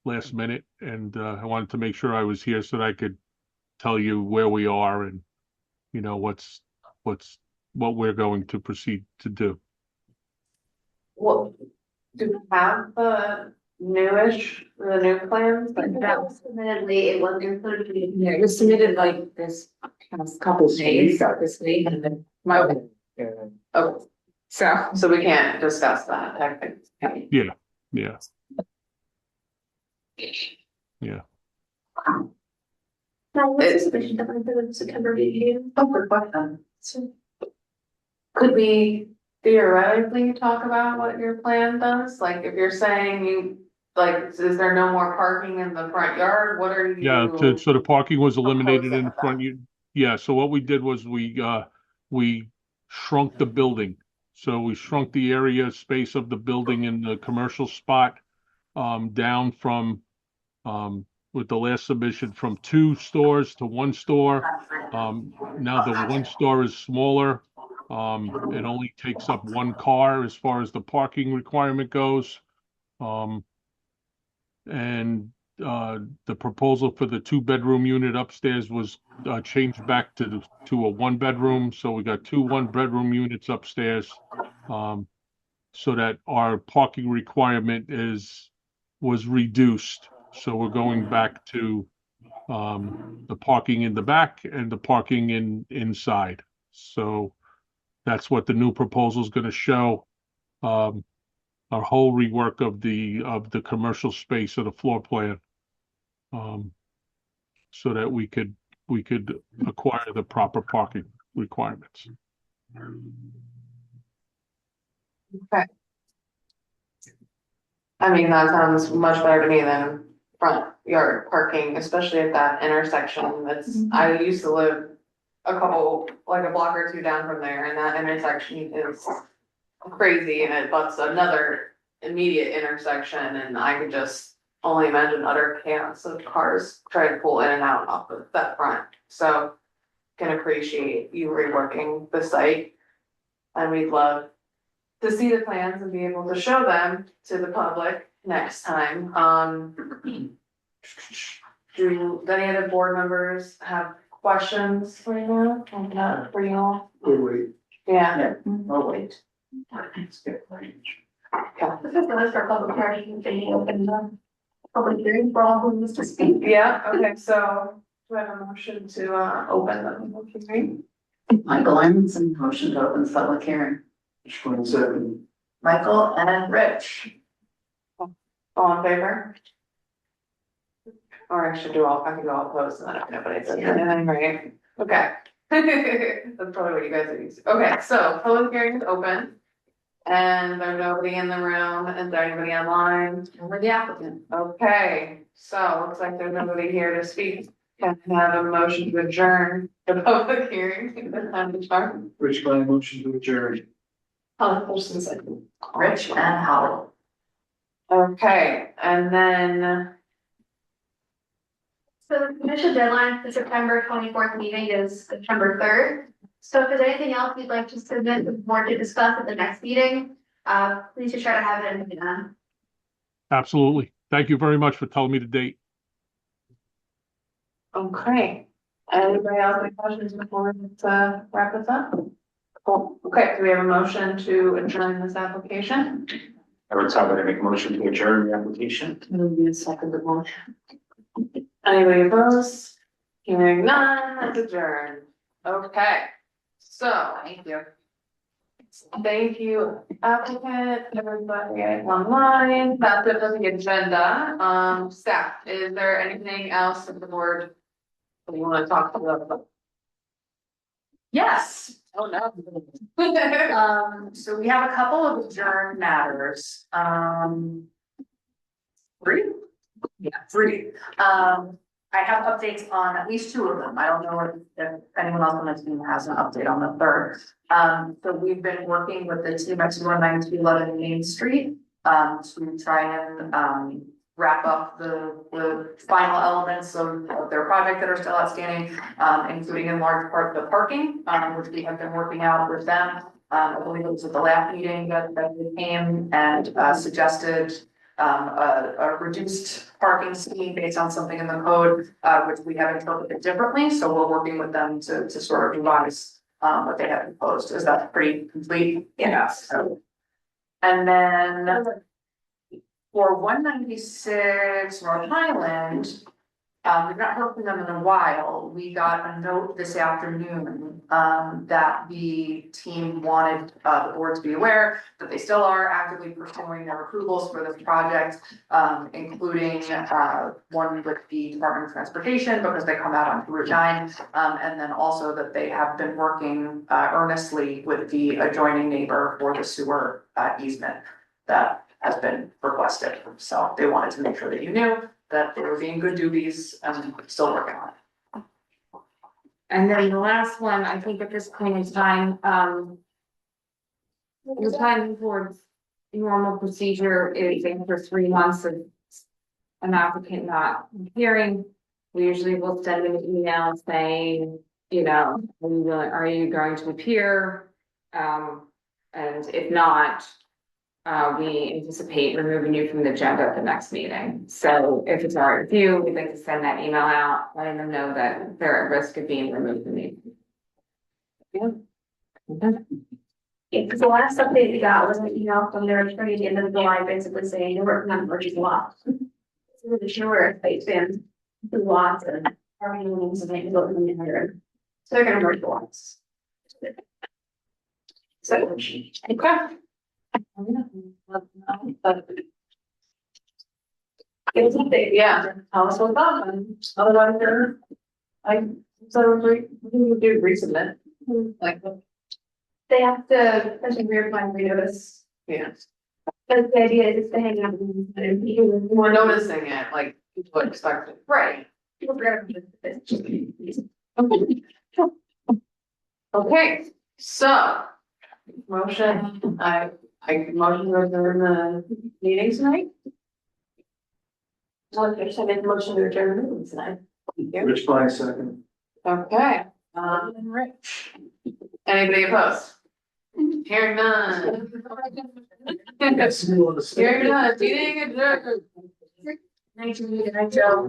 last minute, and I wanted to make sure I was here so that I could tell you where we are and what we're going to proceed to do. Well, do we have the newish, the new plans, but That was submitted late, it wasn't included. Yeah, it was submitted like this past couple of days, this week, and then my, oh, so we can't discuss that technically. Yeah, yeah. Yeah. Now, what's the submission deadline for the September meeting? Oh, good question. Could we theoretically talk about what your plan does? Like, if you're saying you, like, is there no more parking in the front yard? What are you? Yeah, so the parking was eliminated proposing in with front. Yeah, so what we did was we shrunk the building. So we shrunk the area space of the building in the commercial spot down from with the last submission from 2 stores to 1 store. Now the 1 store is smaller. It only takes up 1 car as far as the parking requirement goes. And the proposal for the 2-bedroom unit upstairs was changed back to a 1-bedroom. So we got 2 1-bedroom units upstairs, so that our parking requirement was reduced. So we're going back to the parking in the back and the parking inside. So that's what the new proposal is going to show. Our whole rework of the commercial space of the floor plan, so that we could acquire the proper parking requirements. Okay. I mean, that sounds much better to me than front yard parking, especially at that intersection. That's, I used to live a block or 2 down from there, and that intersection is crazy, and it butts another immediate intersection, and I could just only imagine utter chaos of cars trying to pull in and out off of that front. So can appreciate you reworking the site, and we'd love to see the plans and be able to show them to the public next time. Do any other board members have questions for you? For you all? Wait. Yeah. Oh, wait. This is the list for public hearing, if they open the public hearing for all who wish to speak. Yeah, okay, so do I have a motion to open the public hearing? Michael Emerson, motion to open the public hearing. Michael and Rich. All in favor? Or I can do all opposed, and then if nobody says anything, right? Okay. That's probably what you guys are used to. Okay, so public hearing is open. And there's nobody in the room. Is there anybody online? We're the applicant. Okay, so looks like there's nobody here to speak. Can I have a motion to adjourn the public hearing? Rich Klein, motion to adjourn. Person second. Rich and Howard. Okay, and then, So the commission deadline for September 24th meeting is September 3rd. So if there's anything else you'd like to submit the board to discuss at the next meeting, please just try to have it in. Absolutely. Thank you very much for telling me the date. okay. Anybody else have questions before we wrap this up? Cool. Okay, do we have a motion to adjourn this application? I would tell her to make a motion to adjourn the application. Second motion. Anybody opposed? Hearing none, let's adjourn. Okay, so. Thank you. Thank you, applicant, everybody online. That's it for the agenda. Staff, is there anything else that the board that you want to talk about? Yes. Oh, no. So we have a couple of adjourned matters. 3? Yeah, 3. I have updates on at least 2 of them. I don't know if anyone else on the team has an update on the 3rd. So we've been working with the team at 219 Main Street to try and wrap up the final elements of their project that are still outstanding, including in large part the parking, which we have been working out with them. I believe it was at the last meeting that they came and suggested a reduced parking scheme based on something in the code, which we have interpreted differently. So we're working with them to sort of revise what they have proposed. Is that pretty complete? Yes. And then For 196 North Highland, we've not heard from them in a while. We got a note this afternoon, that the team wanted, the board to be aware that they still are actively pursuing their approvals for this project, including, one with the Department of Transportation because they come out on Route 9, and then also that they have been working, earnestly with the adjoining neighbor for the sewer, easement that has been requested. So they wanted to make sure that you knew that they were being good doobies and still working on it. And then the last one, I think at this point in time, the time for normal procedure is after 3 months of an applicant not appearing. We usually will send an email saying, you know, are you going to appear? And if not, we anticipate removing you from the agenda at the next meeting. So if it's all right with you, we'd like to send that email out, letting them know that they're at risk of being removed from the meeting. Yeah. Okay. Yeah, because the last update we got was an email from their attorney at the end of July, basically saying they're working on purchasing lots. So really sure if they spend the lots and farming meetings and they go in there. So they're gonna merge the lots. So, okay. It was a big, yeah, tell us what's up, and otherwise we would do resubmit, like, They have to, especially reapply renotice, yeah. but the idea is to hang out. And We're noticing it, like, people expect it. Right. People forget about this. Okay, so, motion, I motion to adjourn the meeting tonight. Well, there's a motion to adjourn the meeting tonight. Rich Klein, second. Okay, Rich. Anybody opposed? Hearing none. Hearing none, meeting adjourned. Night, Joe.